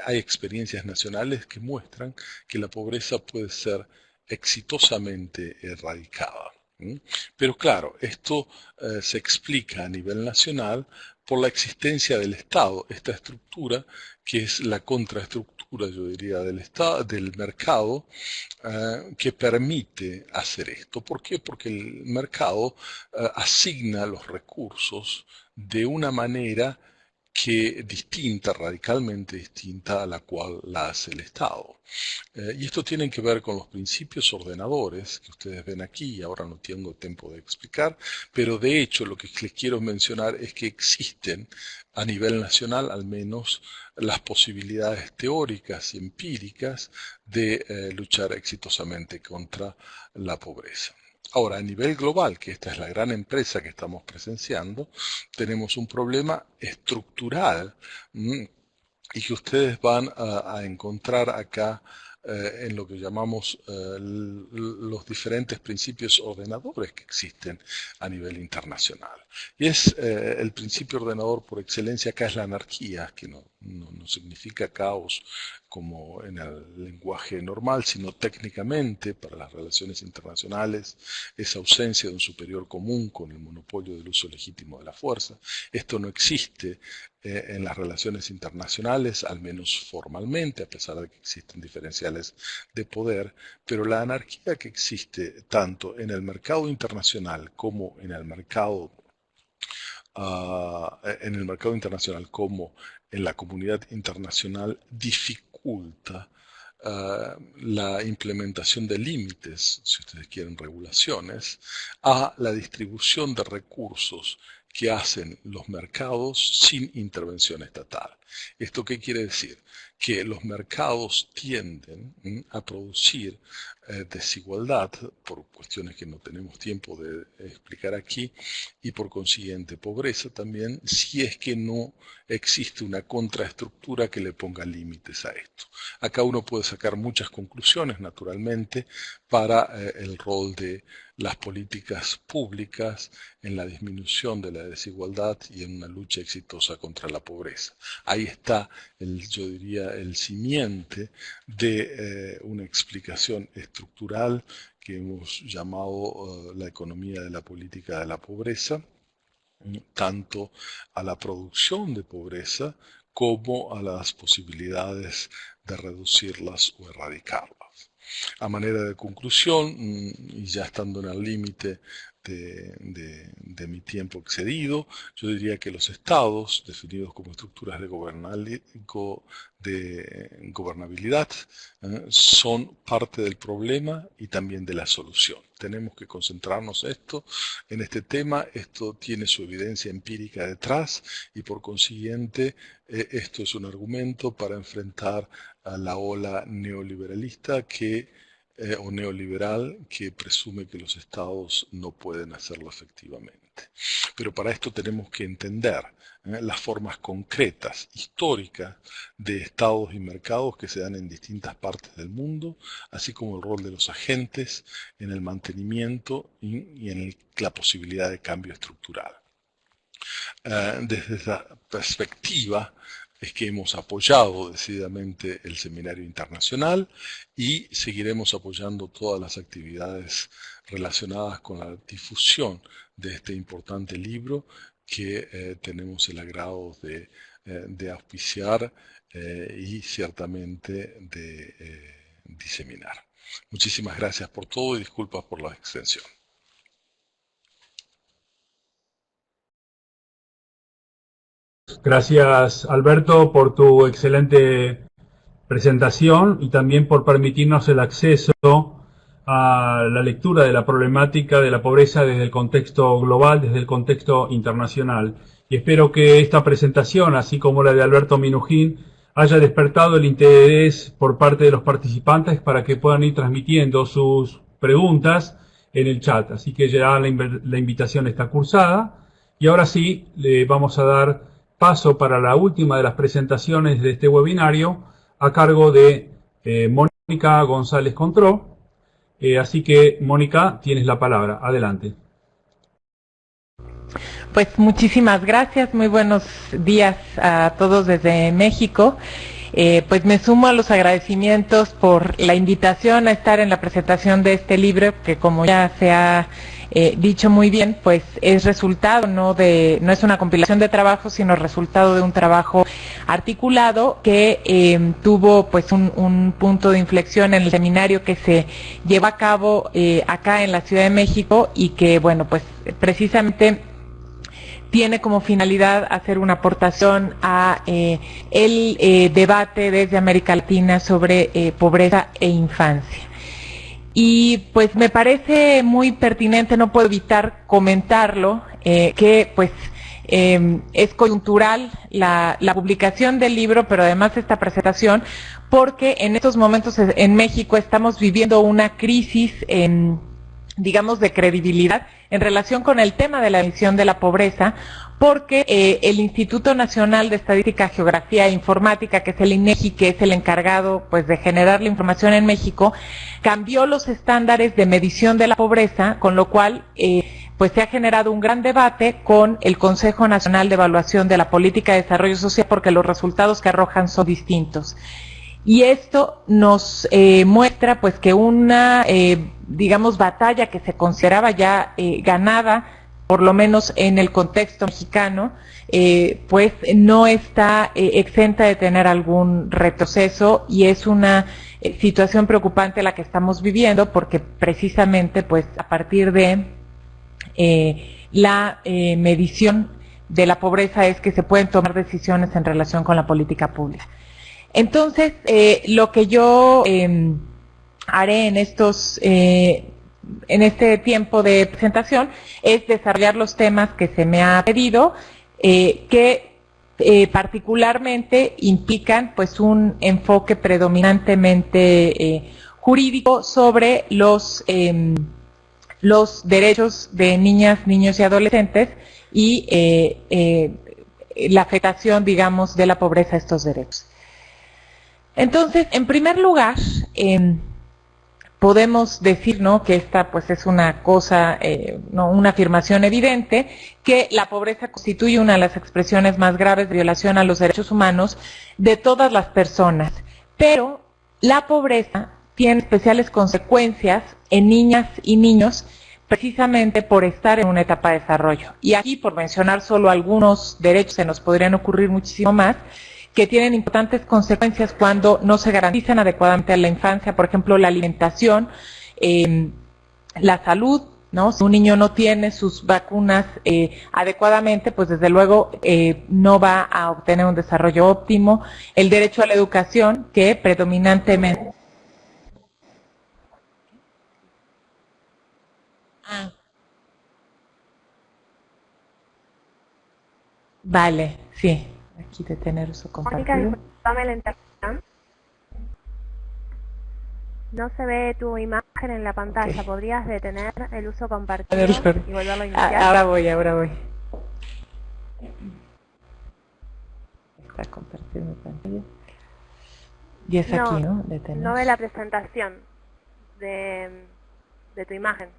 hay experiencias nacionales que muestran que la pobreza puede ser exitosamente erradicada. Pero claro, esto se explica a nivel nacional por la existencia del Estado, esta estructura que es la contraestructura, yo diría, del Estado, del mercado, que permite hacer esto. ¿Por qué? Porque el mercado asigna los recursos de una manera que distinta, radicalmente distinta a la cual la hace el Estado. Y esto tiene que ver con los principios ordenadores que ustedes ven aquí, y ahora no tengo tiempo de explicar, pero de hecho lo que les quiero mencionar es que existen a nivel nacional al menos las posibilidades teóricas y empíricas de luchar exitosamente contra la pobreza. Ahora, a nivel global, que esta es la gran empresa que estamos presenciando, tenemos un problema estructural y que ustedes van a encontrar acá en lo que llamamos los diferentes principios ordenadores que existen a nivel internacional. Y es el principio ordenador por excelencia acá es la anarquía, que no significa caos como en el lenguaje normal, sino técnicamente para las relaciones internacionales esa ausencia de un superior común con el monopolio del uso legítimo de la fuerza. Esto no existe en las relaciones internacionales, al menos formalmente, a pesar de que existen diferenciales de poder, pero la anarquía que existe tanto en el mercado internacional como en el mercado internacional como en la comunidad internacional dificulta la implementación de límites, si ustedes quieren regulaciones, a la distribución de recursos que hacen los mercados sin intervención estatal. ¿Esto qué quiere decir? Que los mercados tienden a producir desigualdad por cuestiones que no tenemos tiempo de explicar aquí y por consiguiente pobreza también si es que no existe una contraestructura que le ponga límites a esto. Acá uno puede sacar muchas conclusiones naturalmente para el rol de las políticas públicas en la disminución de la desigualdad y en una lucha exitosa contra la pobreza. Ahí está, yo diría, el simiente de una explicación estructural que hemos llamado la economía de la política de la pobreza, tanto a la producción de pobreza como a las posibilidades de reducirlas o erradicarlas. A manera de conclusión, y ya estando en el límite de mi tiempo excedido, yo diría que los estados, definidos como estructuras de gobernabilidad, son parte del problema y también de la solución. Tenemos que concentrarnos en este tema, esto tiene su evidencia empírica detrás y por consiguiente esto es un argumento para enfrentar a la ola neoliberalista o neoliberal que presume que los estados no pueden hacerlo efectivamente. Pero para esto tenemos que entender las formas concretas, históricas, de estados y mercados que se dan en distintas partes del mundo, así como el rol de los agentes en el mantenimiento y en la posibilidad de cambio estructural. Desde esa perspectiva, es que hemos apoyado decididamente el seminario internacional y seguiremos apoyando todas las actividades relacionadas con la difusión de este importante libro que tenemos el agrado de auspiciar y ciertamente de diseminar. Muchísimas gracias por todo y disculpas por la extensión. Gracias, Alberto, por tu excelente presentación y también por permitirnos el acceso a la lectura de la problemática de la pobreza desde el contexto global, desde el contexto internacional. Y espero que esta presentación, así como la de Alberto Minujín, haya despertado el interés por parte de los participantes para que puedan ir transmitiendo sus preguntas en el chat. Así que ya la invitación está cursada. Y ahora sí, le vamos a dar paso para la última de las presentaciones de este webinario a cargo de Mónica González Contró. Así que, Mónica, tienes la palabra. Adelante. Pues muchísimas gracias. Muy buenos días a todos desde México. Pues me sumo a los agradecimientos por la invitación a estar en la presentación de este libro que, como ya se ha dicho muy bien, pues es resultado no es una compilación de trabajo, sino resultado de un trabajo articulado que tuvo pues un punto de inflexión en el seminario que se lleva a cabo acá en la Ciudad de México y que, bueno, pues precisamente tiene como finalidad hacer una aportación a el debate desde América Latina sobre pobreza e infancia. Y pues me parece muy pertinente, no puedo evitar comentarlo, que pues es coyuntural la publicación del libro, pero además esta presentación, porque en estos momentos en México estamos viviendo una crisis digamos, de credibilidad en relación con el tema de la medición de la pobreza, porque el Instituto Nacional de Estadística, Geografía e Informática, que es el INEGI, que es el encargado pues de generar la información en México, cambió los estándares de medición de la pobreza, con lo cual pues se ha generado un gran debate con el Consejo Nacional de Evaluación de la Política de Desarrollo Social, porque los resultados que arrojan son distintos. Y esto nos muestra pues que una, digamos, batalla que se consideraba ya ganada, por lo menos en el contexto mexicano, pues no está exenta de tener algún retroceso, y es una situación preocupante la que estamos viviendo, porque precisamente pues a partir de la medición de la pobreza es que se pueden tomar decisiones en relación con la política pública. Entonces, lo que yo haré en este tiempo de presentación es desarrollar los temas que se me ha pedido, que particularmente implican pues un enfoque predominantemente jurídico sobre los derechos de niñas, niños y adolescentes y la afectación, digamos, de la pobreza a estos derechos. Entonces, en primer lugar, podemos decir, ¿no?, que esta pues es una cosa, no, una afirmación evidente, que la pobreza constituye una de las expresiones más graves de violación a los derechos humanos de todas las personas. Pero la pobreza tiene especiales consecuencias en niñas y niños, precisamente por estar en una etapa de desarrollo. Y aquí, por mencionar solo algunos derechos, se nos podrían ocurrir muchísimo más, que tienen importantes consecuencias cuando no se garantizan adecuadamente a la infancia, por ejemplo, la alimentación, la salud, ¿no? Si un niño no tiene sus vacunas adecuadamente, pues desde luego no va a obtener un desarrollo óptimo. El derecho a la educación, que predominantemente... Vale, sí. Aquí detener uso compartido. Mónica, disculpame la interrupción. No se ve tu imagen en la pantalla. Okay. ¿Podrías detener el uso compartido y volverlo a iniciar? Ahora voy. Está compartiendo pantalla. Y es aquí, ¿no? Detener. No ve la presentación de tu imagen.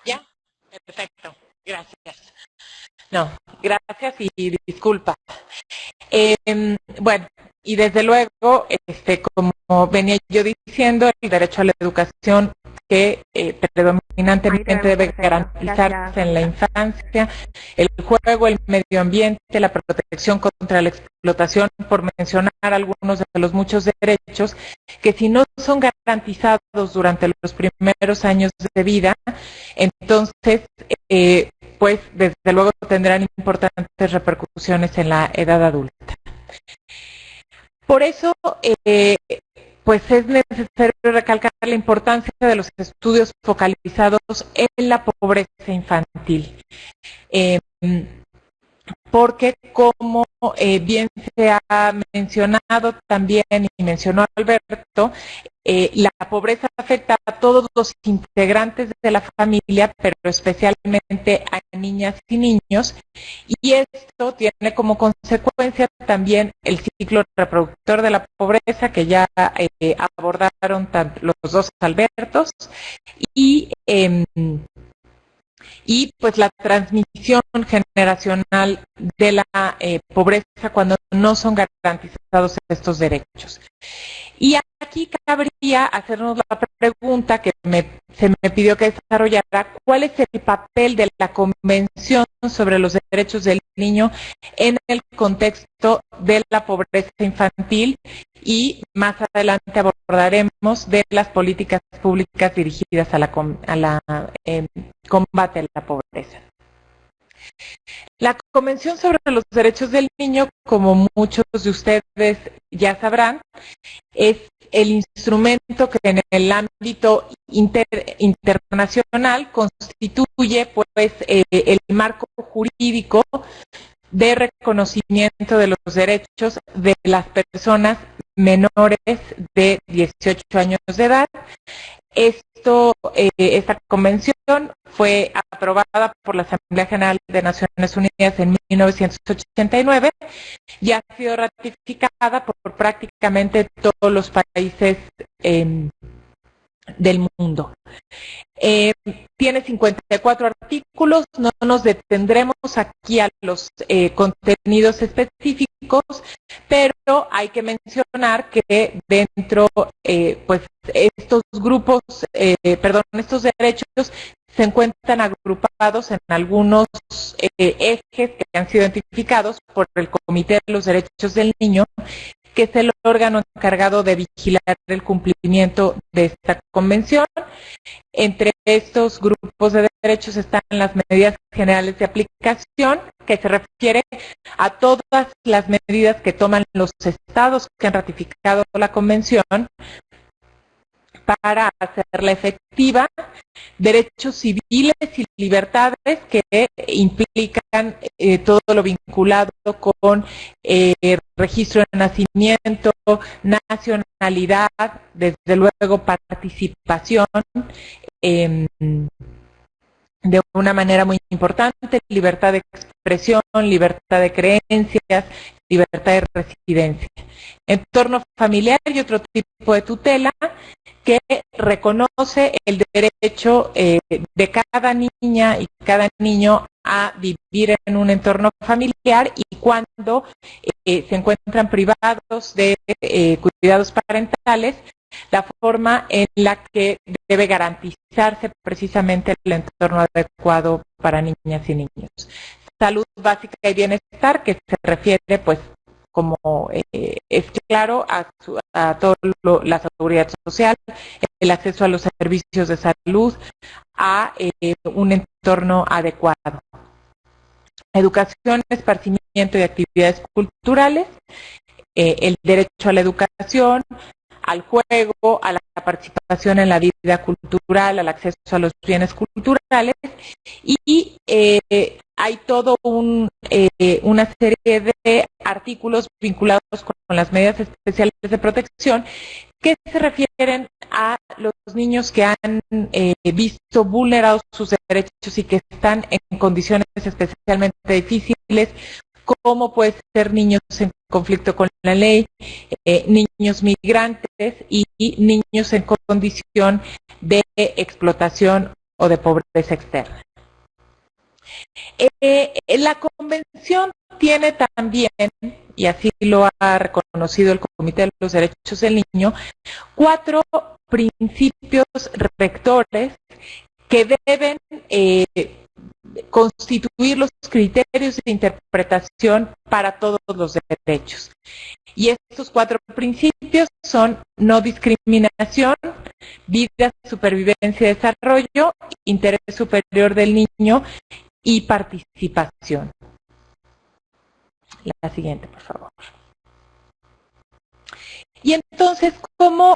¿Ya? Perfecto, gracias. No, gracias y disculpa. Bueno, y desde luego, como venía yo diciendo, el derecho a la educación que predominantemente debe garantizarse en la infancia, el juego, el medio ambiente, la protección contra la explotación, por mencionar algunos de los muchos derechos que si no son garantizados durante los primeros años de vida, entonces pues desde luego tendrán importantes repercusiones en la edad adulta. Por eso, pues es necesario recalcar la importancia de los estudios focalizados en la pobreza infantil. Porque como bien se ha mencionado también y mencionó Alberto, la pobreza afecta a todos los integrantes de la familia, pero especialmente a niñas y niños, y esto tiene como consecuencia también el ciclo reproductor de la pobreza, que ya abordaron los dos Albertos, y y pues la transmisión generacional de la pobreza cuando no son garantizados estos derechos. Y aquí cabría hacernos la pregunta que se me pidió que desarrollara: ¿cuál es el papel de la Convención sobre los Derechos del Niño en el contexto de la pobreza infantil? Y más adelante abordaremos de las políticas públicas dirigidas a la combate a la pobreza. La Convención sobre los Derechos del Niño, como muchos de ustedes ya sabrán, es el instrumento que en el ámbito internacional constituye pues el marco jurídico de reconocimiento de los derechos de las personas menores de 18 años de edad. Esta convención fue aprobada por la Asamblea General de Naciones Unidas en 1989 y ha sido ratificada por prácticamente todos los países del mundo. Tiene 54 artículos, no nos detendremos aquí a los contenidos específicos, pero hay que mencionar que dentro, pues estos grupos, estos derechos se encuentran agrupados en algunos ejes que han sido identificados por el Comité de los Derechos del Niño, que es el órgano encargado de vigilar el cumplimiento de esta convención. Entre estos grupos de derechos están las medidas generales de aplicación, que se refiere a todas las medidas que toman los estados que han ratificado la convención para hacerla efectiva, derechos civiles y libertades que implican todo lo vinculado con registro de nacimiento, nacionalidad, desde luego participación, de una manera muy importante, libertad de expresión, libertad de creencias, libertad de residencia. Entorno familiar y otro tipo de tutela que reconoce el derecho de cada niña y cada niño a vivir en un entorno familiar, y cuando se encuentran privados de cuidados parentales, la forma en la que debe garantizarse precisamente el entorno adecuado para niñas y niños. Salud básica y bienestar, que se refiere, pues, como es claro, a toda la seguridad social, el acceso a los servicios de salud, a un entorno adecuado. Educación, esparcimiento y actividades culturales, el derecho a la educación, al juego, a la participación en la vida cultural, al acceso a los bienes culturales, y hay todo una serie de artículos vinculados con las medidas especiales de protección que se refieren a los niños que han visto vulnerados sus derechos y que están en condiciones especialmente difíciles, como puede ser niños en conflicto con la ley, niños migrantes y niños en condición de explotación o de pobreza externa. La convención tiene también, y así lo ha reconocido el Comité de los Derechos del Niño, 4 principios rectores que deben constituir los criterios de interpretación para todos los derechos. Y estos 4 principios son: no discriminación, vida, supervivencia y desarrollo, interés superior del niño y participación. La siguiente, por favor. Y entonces, ¿cómo,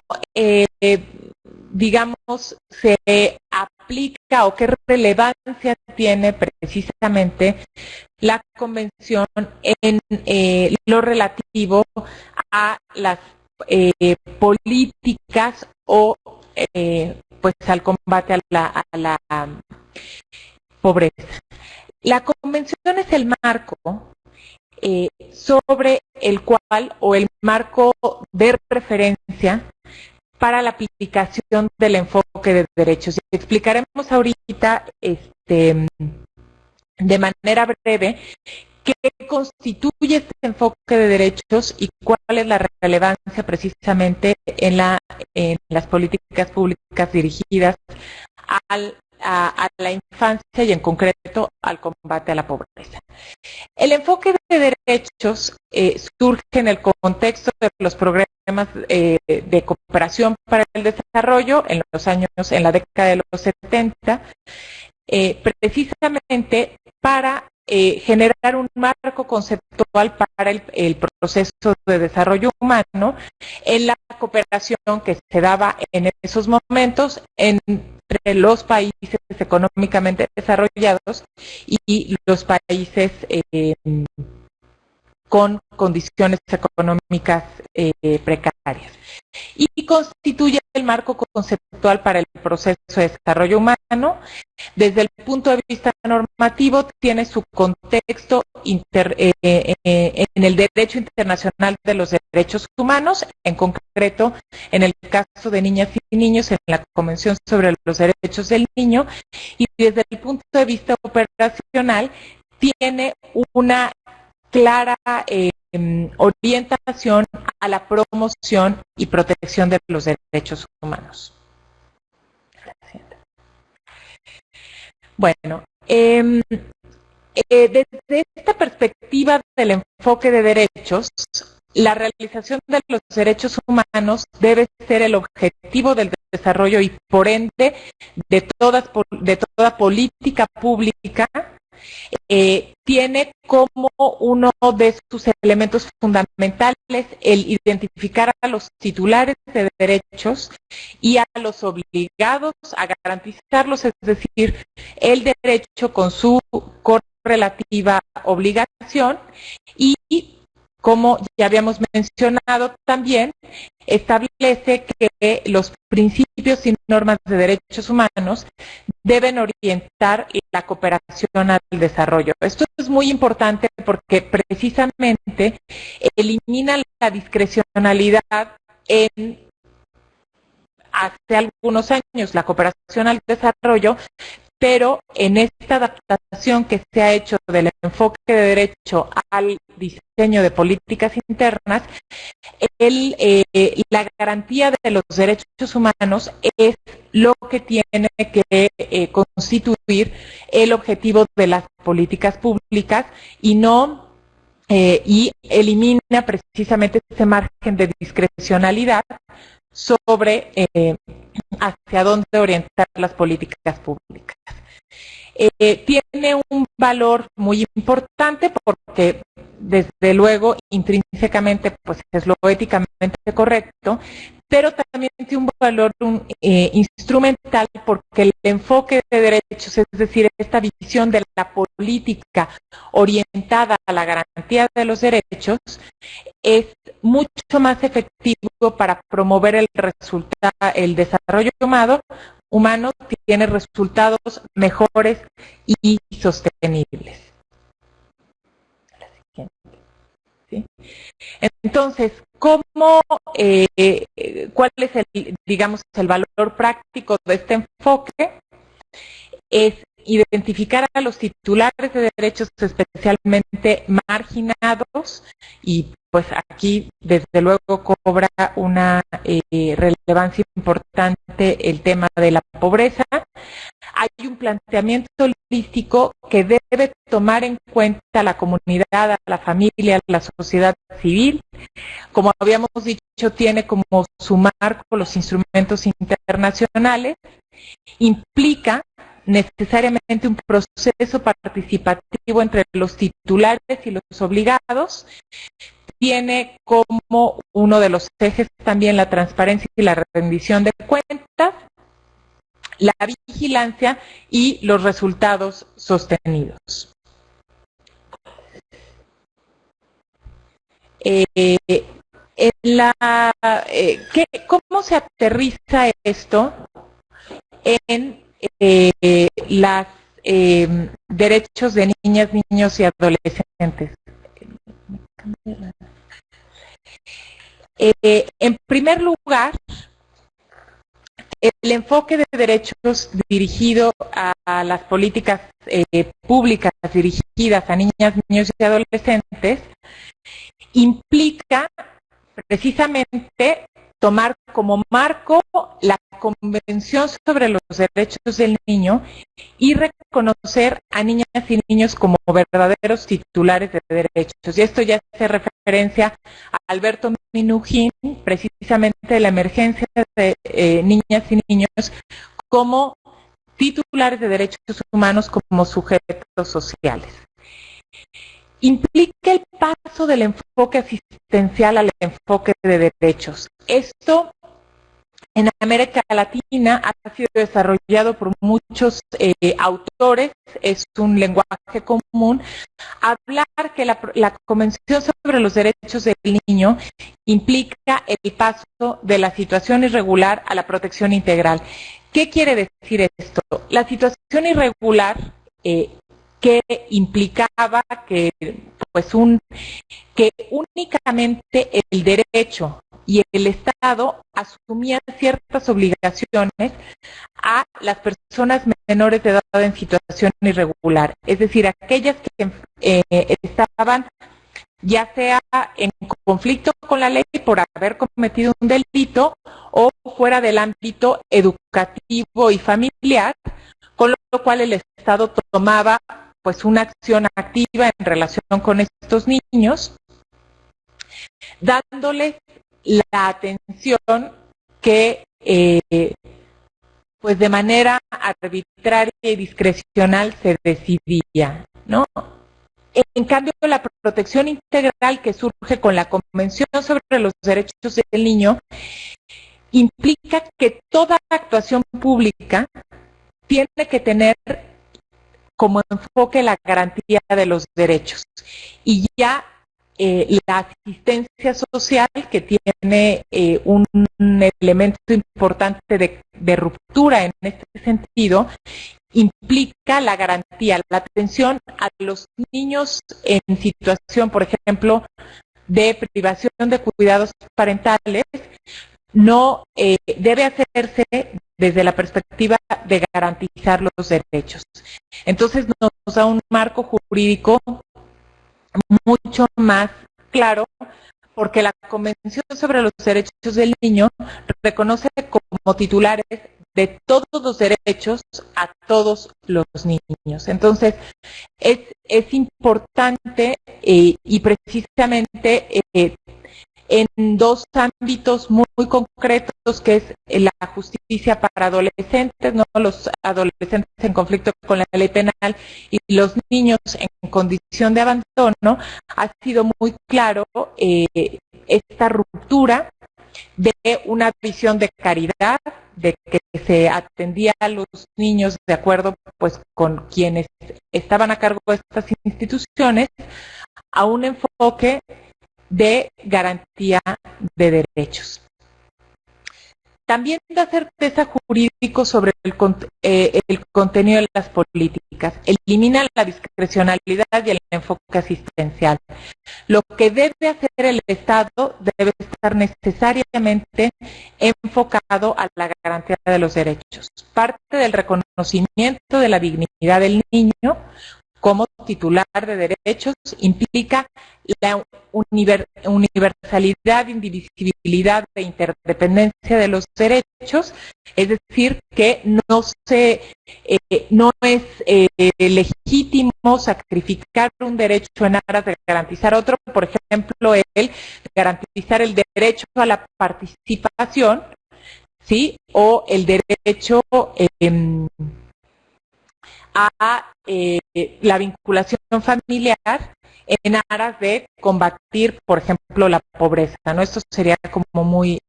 digamos, se aplica o qué relevancia tiene precisamente la convención en lo relativo a las políticas o pues al combate a la pobreza? La convención es el marco sobre el cual, o el marco de referencia para la aplicación del enfoque de derechos. Y explicaremos ahorita de manera breve qué constituye este enfoque de derechos y cuál es la relevancia precisamente en las políticas públicas dirigidas a la infancia y en concreto al combate a la pobreza. El enfoque de derechos surge en el contexto de los programas de cooperación para el desarrollo en la década de los 70, precisamente para generar un marco conceptual para el proceso de desarrollo humano en la cooperación que se daba en esos momentos entre los países económicamente desarrollados y los países con condiciones económicas precarias. Y constituye el marco conceptual para el proceso de desarrollo humano. Desde el punto de vista normativo, tiene su contexto en el derecho internacional de los derechos humanos, en concreto en el caso de niñas y niños en la Convención sobre los Derechos del Niño, y desde el punto de vista operacional tiene una clara orientación a la promoción y protección de los derechos humanos. Bueno, desde esta perspectiva del enfoque de derechos, la realización de los derechos humanos debe ser el objetivo del desarrollo y, por ende, de toda política pública. Tiene como uno de sus elementos fundamentales el identificar a los titulares de derechos y a los obligados a garantizarlos, es decir, el derecho con su correlativa obligación, y, como ya habíamos mencionado también, establece que los principios y normas de derechos humanos deben orientar la cooperación al desarrollo. Esto es muy importante porque precisamente elimina la discrecionalidad hace algunos años, la cooperación al desarrollo, pero en esta adaptación que se ha hecho del enfoque de derecho al diseño de políticas internas, la garantía de los derechos humanos es lo que tiene que constituir el objetivo de las políticas públicas y elimina precisamente ese margen de discrecionalidad sobre hacia dónde orientar las políticas públicas. Tiene un valor muy importante porque, desde luego, intrínsecamente pues es lo éticamente correcto, pero también tiene un valor instrumental porque el enfoque de derechos, es decir, esta visión de la política orientada a la garantía de los derechos, es mucho más efectivo para promover el desarrollo humano, tiene resultados mejores y sostenibles. ¿Sí? Entonces, ¿cuál es el valor práctico de este enfoque? Es identificar a los titulares de derechos especialmente marginados, y pues aquí desde luego cobra una relevancia importante el tema de la pobreza. Hay un planteamiento holístico que debe tomar en cuenta la comunidad, a la familia, a la sociedad civil. Como habíamos dicho, tiene como su marco los instrumentos internacionales, implica necesariamente un proceso participativo entre los titulares y los obligados, tiene como uno de los ejes también la transparencia y la rendición de cuentas, la vigilancia y los resultados sostenidos. ¿Cómo se aterriza esto en los derechos de niñas, niños y adolescentes? En primer lugar, enfoque de derechos dirigido a las políticas públicas dirigidas a niñas, niños y adolescentes implica precisamente tomar como marco la Convención sobre los Derechos del Niño y reconocer a niñas y niños como verdaderos titulares de derechos. Y esto ya hace referencia a Alberto Minujín, precisamente de la emergencia de niñas y niños como titulares de derechos humanos, como sujetos sociales. Implica el paso del enfoque asistencial al enfoque de derechos. Esto en América Latina ha sido desarrollado por muchos autores, es un lenguaje común, hablar que la Convención sobre los Derechos del Niño implica el paso de la situación irregular a la protección integral. ¿Qué quiere decir esto? La situación irregular que implicaba que únicamente el derecho y el Estado asumían ciertas obligaciones a las personas menores de edad en situación irregular, es decir, aquellas que estaban ya sea en conflicto con la ley por haber cometido un delito o fuera del ámbito educativo y familiar, con lo cual el Estado tomaba pues una acción activa en relación con estos niños, dándoles la atención que pues de manera arbitraria y discrecional se decidía, ¿no? En cambio, la protección integral que surge con la Convención sobre los Derechos del Niño implica que toda actuación pública tiene que tener como enfoque la garantía de los derechos. Y ya la asistencia social, que tiene un elemento importante de ruptura en este sentido, implica la garantía, la atención a los niños en situación, por ejemplo, de privación de cuidados parentales, no debe hacerse desde la perspectiva de garantizar los derechos. Entonces nos da un marco jurídico mucho más claro, porque la Convención sobre los Derechos del Niño reconoce como titulares de todos los derechos a todos los niños. Entonces, es importante y precisamente en dos ámbitos muy concretos, que es la justicia para adolescentes, no los adolescentes en conflicto con la ley penal y los niños en condición de abandono, ha sido muy claro esta ruptura de una visión de caridad, de que se atendía a los niños de acuerdo pues con quienes estaban a cargo de estas instituciones, a un enfoque de garantía de derechos. También da certeza jurídico sobre el contenido de las políticas, elimina la discrecionalidad y el enfoque asistencial. Lo que debe hacer el Estado debe estar necesariamente enfocado a la garantía de los derechos. Parte del reconocimiento de la dignidad del niño como titular de derechos implica la universalidad, indivisibilidad e interdependencia de los derechos, es decir, que no es legítimo sacrificar un derecho en aras de garantizar otro, por ejemplo, el garantizar el derecho a la participación, ¿sí? O el derecho a la vinculación familiar en aras de combatir, por ejemplo, la pobreza, ¿no? Esto sería como muy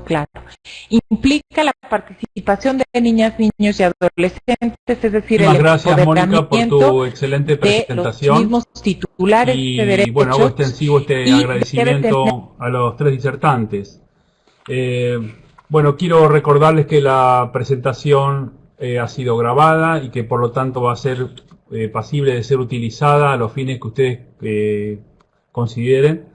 claro. Implica la participación de niñas, niños y adolescentes, es decir, el gracias, Mónica, por tu excelente presentación. De los mismos titulares de derechos. Bueno, hago extensivo este agradecimiento a los tres disertantes. Bueno, quiero recordarles que la presentación ha sido grabada y que por lo tanto va a ser pasible de ser utilizada a los fines que ustedes consideren.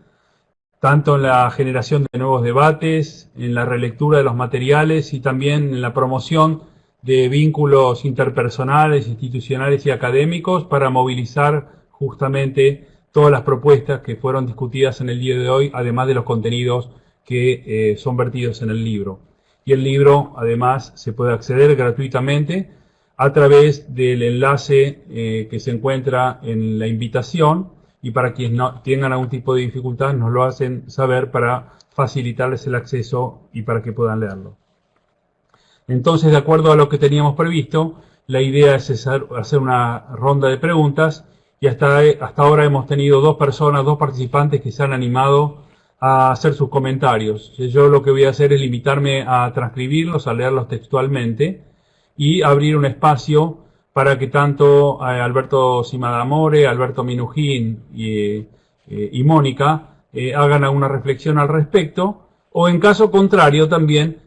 tanto en la generación de nuevos debates, en la relectura de los materiales y también en la promoción de vínculos interpersonales, institucionales y académicos para movilizar justamente todas las propuestas que fueron discutidas en el día de hoy, además de los contenidos que son vertidos en el libro. Y el libro, además, se puede acceder gratuitamente a través del enlace que se encuentra en la invitación, y para quienes no tengan algún tipo de dificultad nos lo hacen saber para facilitarles el acceso y para que puedan leerlo. Entonces, de acuerdo a lo que teníamos previsto, la idea es hacer una ronda de preguntas, y hasta ahora hemos tenido dos participantes que se han animado a hacer sus comentarios. Yo lo que voy a hacer es limitarme a transcribirlos, a leerlos textualmente y abrir un espacio para que tanto Alberto Simadamore, Alberto Minujín y Mónica hagan alguna reflexión al respecto, o en caso contrario también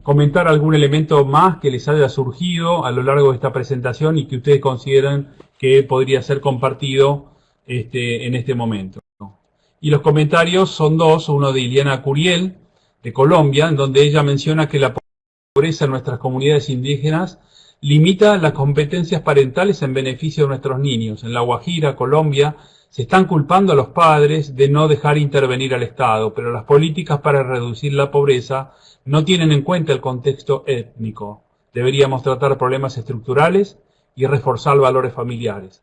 comentar algún elemento más que les haya surgido a lo largo de esta presentación y que ustedes consideren que podría ser compartido en este momento. Y los comentarios son dos, uno de Iliana Curiel, de Colombia, en donde ella menciona que la pobreza en nuestras comunidades indígenas limita las competencias parentales en beneficio de nuestros niños. En La Guajira, Colombia, se están culpando a los padres de no dejar intervenir al Estado, pero las políticas para reducir la pobreza no tienen en cuenta el contexto étnico. Deberíamos tratar problemas estructurales y reforzar valores familiares.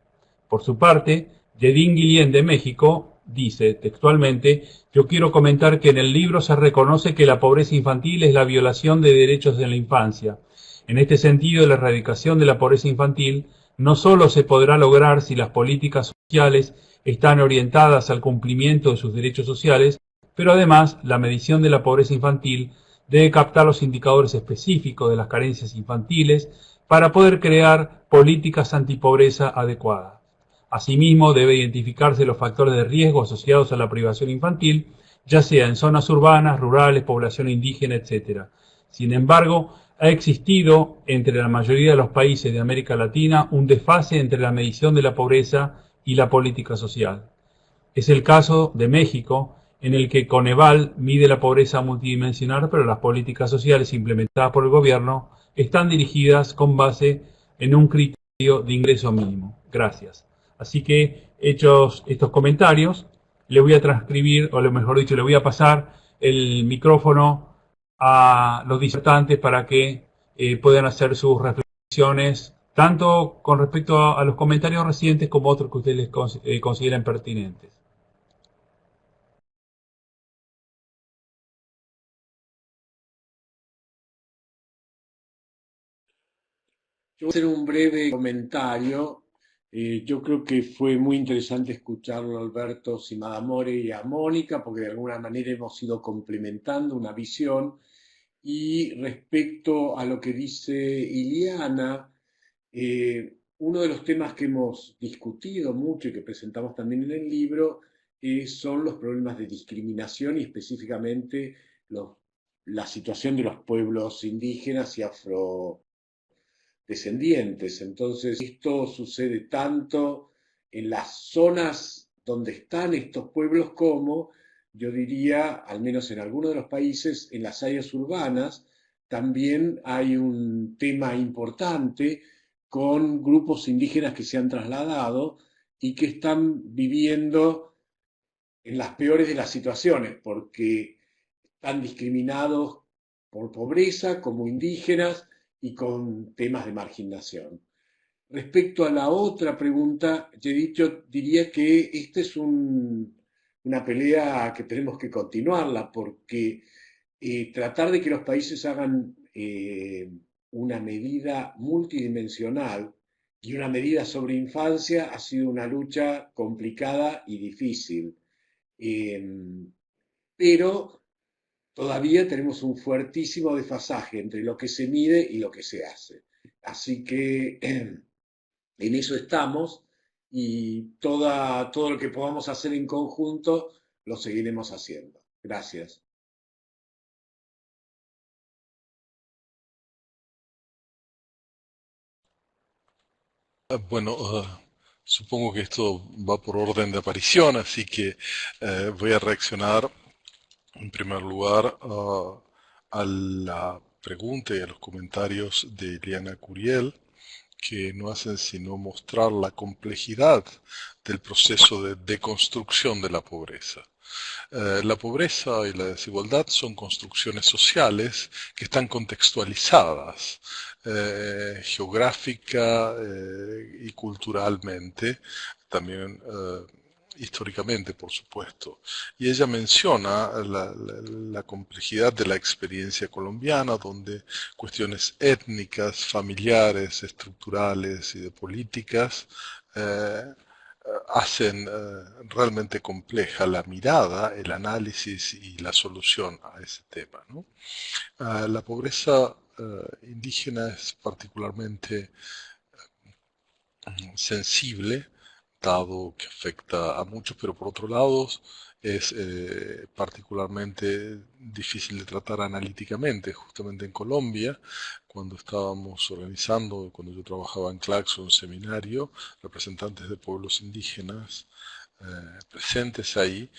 Por su parte, Yedín Guillén de México dice textualmente: yo quiero comentar que en el libro se reconoce que la pobreza infantil es la violación de derechos en la infancia. En este sentido, la erradicación de la pobreza infantil no solo se podrá lograr si las políticas sociales están orientadas al cumplimiento de sus derechos sociales, pero además la medición de la pobreza infantil debe captar los indicadores específicos de las carencias infantiles para poder crear políticas antipobreza adecuadas. Asimismo, debe identificarse los factores de riesgo asociados a la privación infantil, ya sea en zonas urbanas, rurales, población indígena, etc. Sin embargo, ha existido entre la mayoría de los países de América Latina un desfase entre la medición de la pobreza y la política social. Es el caso de México, en el que Coneval mide la pobreza multidimensional, pero las políticas sociales implementadas por el gobierno están dirigidas con base en un criterio de ingreso mínimo. Gracias. Así que, hechos estos comentarios, le voy a transcribir, o lo mejor dicho, le voy a pasar el micrófono a los disertantes para que puedan hacer sus reflexiones, tanto con respecto a los comentarios recientes como otros que ustedes consideren pertinentes. Yo voy a hacer un breve comentario. Yo creo que fue muy interesante escucharlo a Alberto Simadamore y a Mónica, porque de alguna manera hemos ido complementando una visión. Y respecto a lo que dice Iliana, uno de los temas que hemos discutido mucho y que presentamos también en el libro son los problemas de discriminación y específicamente la situación de los pueblos indígenas y afrodescendientes. Entonces, esto sucede tanto en las zonas donde están estos pueblos como, yo diría, al menos en algunos de los países, en las áreas urbanas, también hay un tema importante con grupos indígenas que se han trasladado y que están viviendo en las peores de las situaciones, porque están discriminados por pobreza como indígenas y con temas de marginación. Respecto a la otra pregunta, yo diría que esta es una pelea que tenemos que continuarla, porque tratar de que los países hagan una medida multidimensional y una medida sobre infancia ha sido una lucha complicada y difícil. Pero todavía tenemos un fuertísimo desfasaje entre lo que se mide y lo que se hace. Así que en eso estamos, y todo lo que podamos hacer en conjunto lo seguiremos haciendo. Gracias. Bueno, Supongo que esto va por orden de aparición, así que voy a reaccionar en primer lugar a la pregunta y a los comentarios de Eliana Curiel, que no hacen sino mostrar la complejidad del proceso de deconstrucción de la pobreza. La pobreza y la desigualdad son construcciones sociales que están contextualizadas geográfica y culturalmente, también históricamente, por supuesto. Y ella menciona la complejidad de la experiencia colombiana, donde cuestiones étnicas, familiares, estructurales y de políticas hacen realmente compleja la mirada, el análisis y la solución a ese tema, ¿no? La pobreza indígena es particularmente sensible, dado que afecta a muchos, pero por otro lado es particularmente difícil de tratar analíticamente. Justamente en Colombia, cuando estábamos organizando, cuando yo trabajaba en Claxo, un seminario, representantes de pueblos indígenas presentes ahí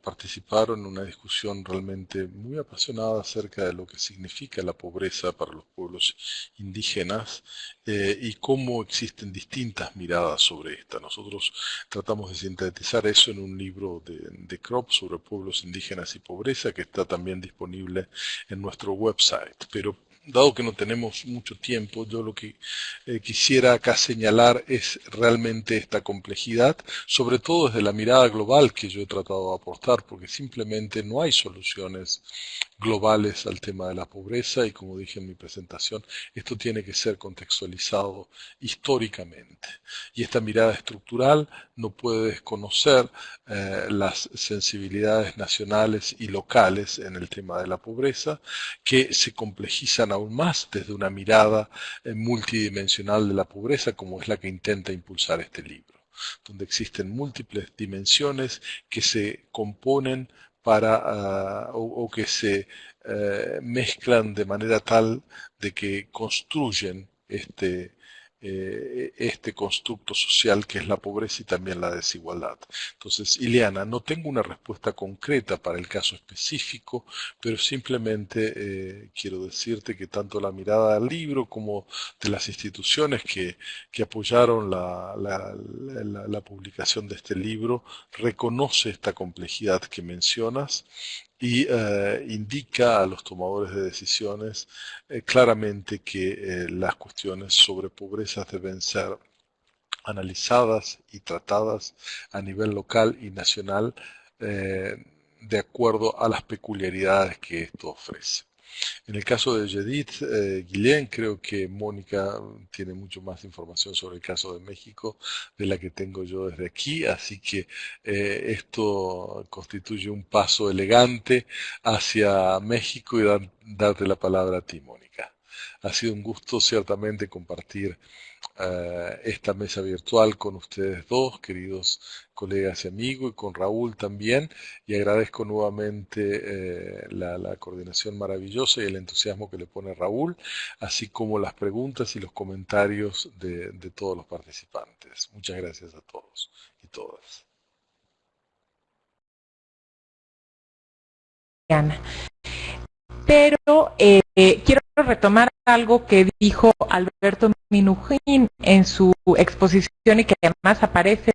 participaron en una discusión realmente muy apasionada acerca de lo que significa la pobreza para los pueblos indígenas y cómo existen distintas miradas sobre esta. Nosotros tratamos de sintetizar eso en un libro de Krop sobre pueblos indígenas y pobreza que está también disponible en nuestro website. Pero dado que no tenemos mucho tiempo, yo lo que quisiera acá señalar es realmente esta complejidad, sobre todo desde la mirada global que yo he tratado de aportar, porque simplemente no hay soluciones globales al tema de la pobreza y como dije en mi presentación, esto tiene que ser contextualizado históricamente. Y esta mirada estructural no puede desconocer las sensibilidades nacionales y locales en el tema de la pobreza, que se complejizan aún más desde una mirada multidimensional de la pobreza, como es la que intenta impulsar este libro, donde existen múltiples dimensiones que se componen o que se mezclan de manera tal de que construyen este constructo social que es la pobreza y también la desigualdad. Entonces, Ileana, no tengo una respuesta concreta para el caso específico, pero simplemente quiero decirte que tanto la mirada del libro como de las instituciones que apoyaron la publicación de este libro reconoce esta complejidad que mencionas y indica a los tomadores de decisiones claramente que las cuestiones sobre pobreza deben ser analizadas y tratadas a nivel local y nacional de acuerdo a las peculiaridades que esto ofrece. En el caso de Judith Guillén, creo que Mónica tiene mucho más información sobre el caso de México de la que tengo yo desde aquí, así que esto constituye un paso elegante hacia México y darte la palabra a ti, Mónica. Ha sido un gusto ciertamente compartir esta mesa virtual con ustedes dos, queridos colegas y amigos, y con Raúl también, y agradezco nuevamente la coordinación maravillosa y el entusiasmo que le pone Raúl, así como las preguntas y los comentarios de todos los participantes. Muchas gracias a todos y todas. Pero quiero retomar algo que dijo Alberto Minujín en su exposición y que además aparece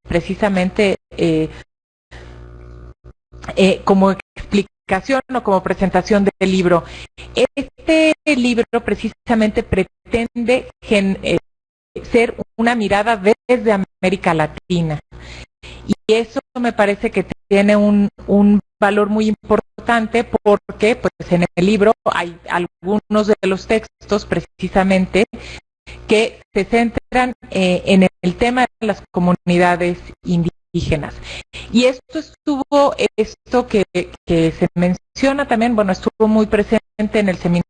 precisamente como explicación o como presentación del libro. Este libro precisamente pretende ser una mirada desde América Latina. Y eso me parece que tiene un valor muy importante porque pues, en el libro hay algunos de los textos precisamente que se centran en el tema de las comunidades indígenas. Y esto que se menciona también, bueno, estuvo muy presente en el seminario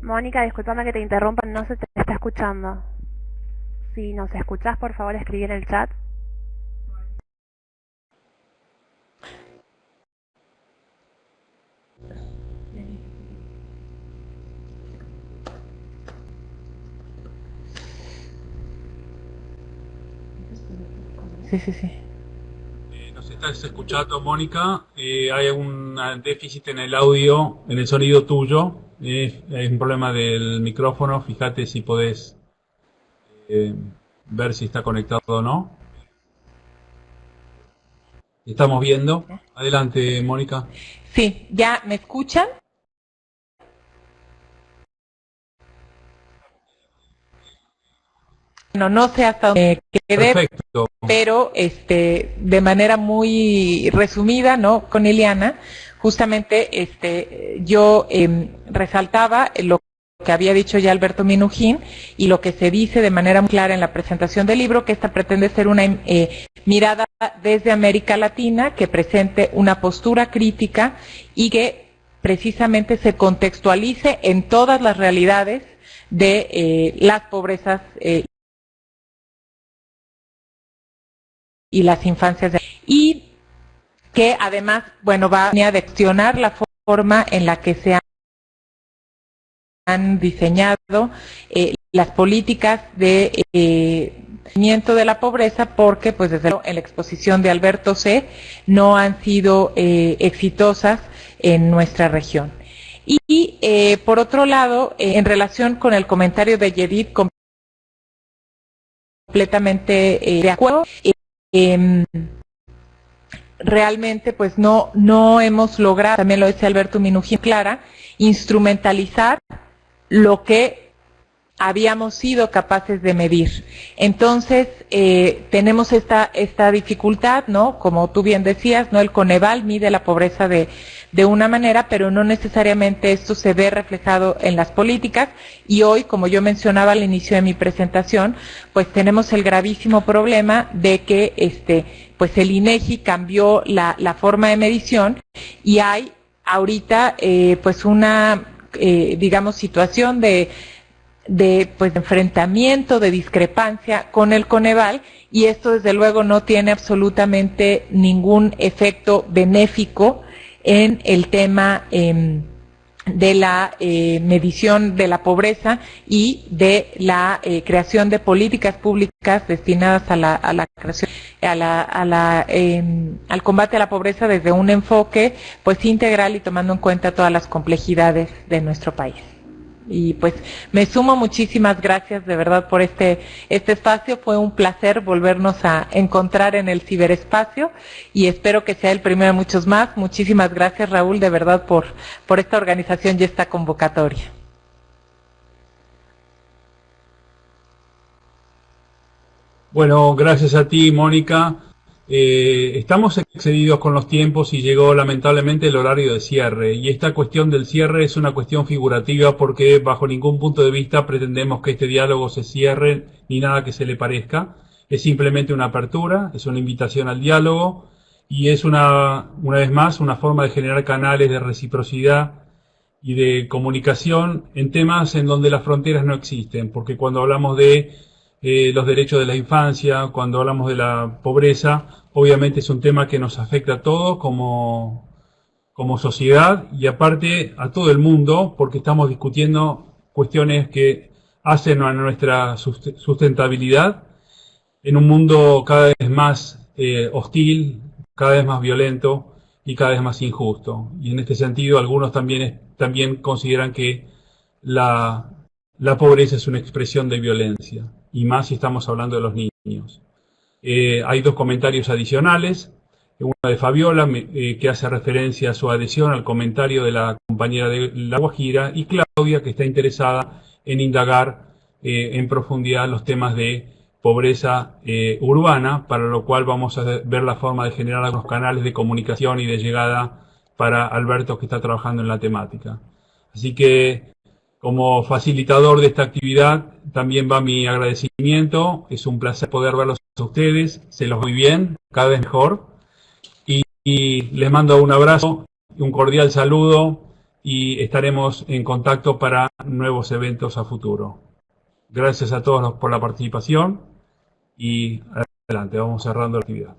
Mónica, discúlpame que te interrumpa, no se te está escuchando. Si nos escuchás, por favor, escribí en el chat. Sí, sí, sí. Nos estás escuchando, Mónica. Hay un déficit en el audio, en el sonido tuyo. Hay un problema del micrófono. Fíjate si podés ver si está conectado o no. Estamos viendo. Adelante, Mónica. Sí, ¿ya me escuchan? Bueno, no sé hasta dónde quedé, Perfecto. pero de manera muy resumida, ¿no? Con Eliana, justamente yo resaltaba lo que había dicho ya Alberto Minujín y lo que se dice de manera muy clara en la presentación del libro, que esta pretende ser una mirada desde América Latina, que presente una postura crítica y que precisamente se contextualice en todas las realidades de las pobrezas y las infancias, y que además, bueno, va a cuestionar la forma en la que se han diseñado las políticas de tratamiento de la pobreza, porque pues desde luego en la exposición de Alberto C. no han sido exitosas en nuestra región. Y por otro lado, en relación con el comentario de Yedid, completamente de acuerdo, realmente pues no hemos logrado, también lo dice Alberto Minujín Clara, instrumentalizar lo que habíamos sido capaces de medir. Entonces tenemos esta dificultad, ¿no? Como tú bien decías, ¿no? El Coneval mide la pobreza de una manera, pero no necesariamente esto se ve reflejado en las políticas, y hoy, como yo mencionaba al inicio de mi presentación, pues tenemos el gravísimo problema de que pues el INEGI cambió la forma de medición, y hay ahorita pues una digamos situación de pues enfrentamiento, de discrepancia con el Coneval, y esto desde luego no tiene absolutamente ningún efecto benéfico en el tema de la medición de la pobreza y de la creación de políticas públicas destinadas a la creación, al combate a la pobreza desde un enfoque pues integral y tomando en cuenta todas las complejidades de nuestro país. Y pues me sumo, muchísimas gracias de verdad por este espacio. Fue un placer volvernos a encontrar en el ciberespacio y espero que sea el primero de muchos más. Muchísimas gracias, Raúl, de verdad por esta organización y esta convocatoria. Bueno, gracias a ti, Mónica. Estamos excedidos con los tiempos y llegó lamentablemente el horario de cierre. Y esta cuestión del cierre es una cuestión figurativa porque bajo ningún punto de vista pretendemos que este diálogo se cierre ni nada que se le parezca. Es simplemente una apertura, es una invitación al diálogo y es una vez más una forma de generar canales de reciprocidad y de comunicación en temas en donde las fronteras no existen. Porque cuando hablamos de los derechos de la infancia, cuando hablamos de la pobreza, obviamente es un tema que nos afecta a todos como sociedad y aparte a todo el mundo, porque estamos discutiendo cuestiones que hacen a nuestra sustentabilidad en un mundo cada vez más hostil, cada vez más violento y cada vez más injusto. Y en este sentido algunos también consideran que la pobreza es una expresión de violencia, y más si estamos hablando de los niños. Hay dos comentarios adicionales, uno de Fabiola, que hace referencia a su adhesión al comentario de la compañera de La Guajira, y Claudia, que está interesada en indagar en profundidad los temas de pobreza urbana, para lo cual vamos a ver la forma de generar algunos canales de comunicación y de llegada para Alberto, que está trabajando en la temática. Así que como facilitador de esta actividad también va mi agradecimiento. Es un placer poder verlos a ustedes. Se los ve bien, cada vez mejor. Y les mando un abrazo, un cordial saludo y estaremos en contacto para nuevos eventos a futuro. Gracias a todos por la participación y adelante, vamos cerrando la actividad.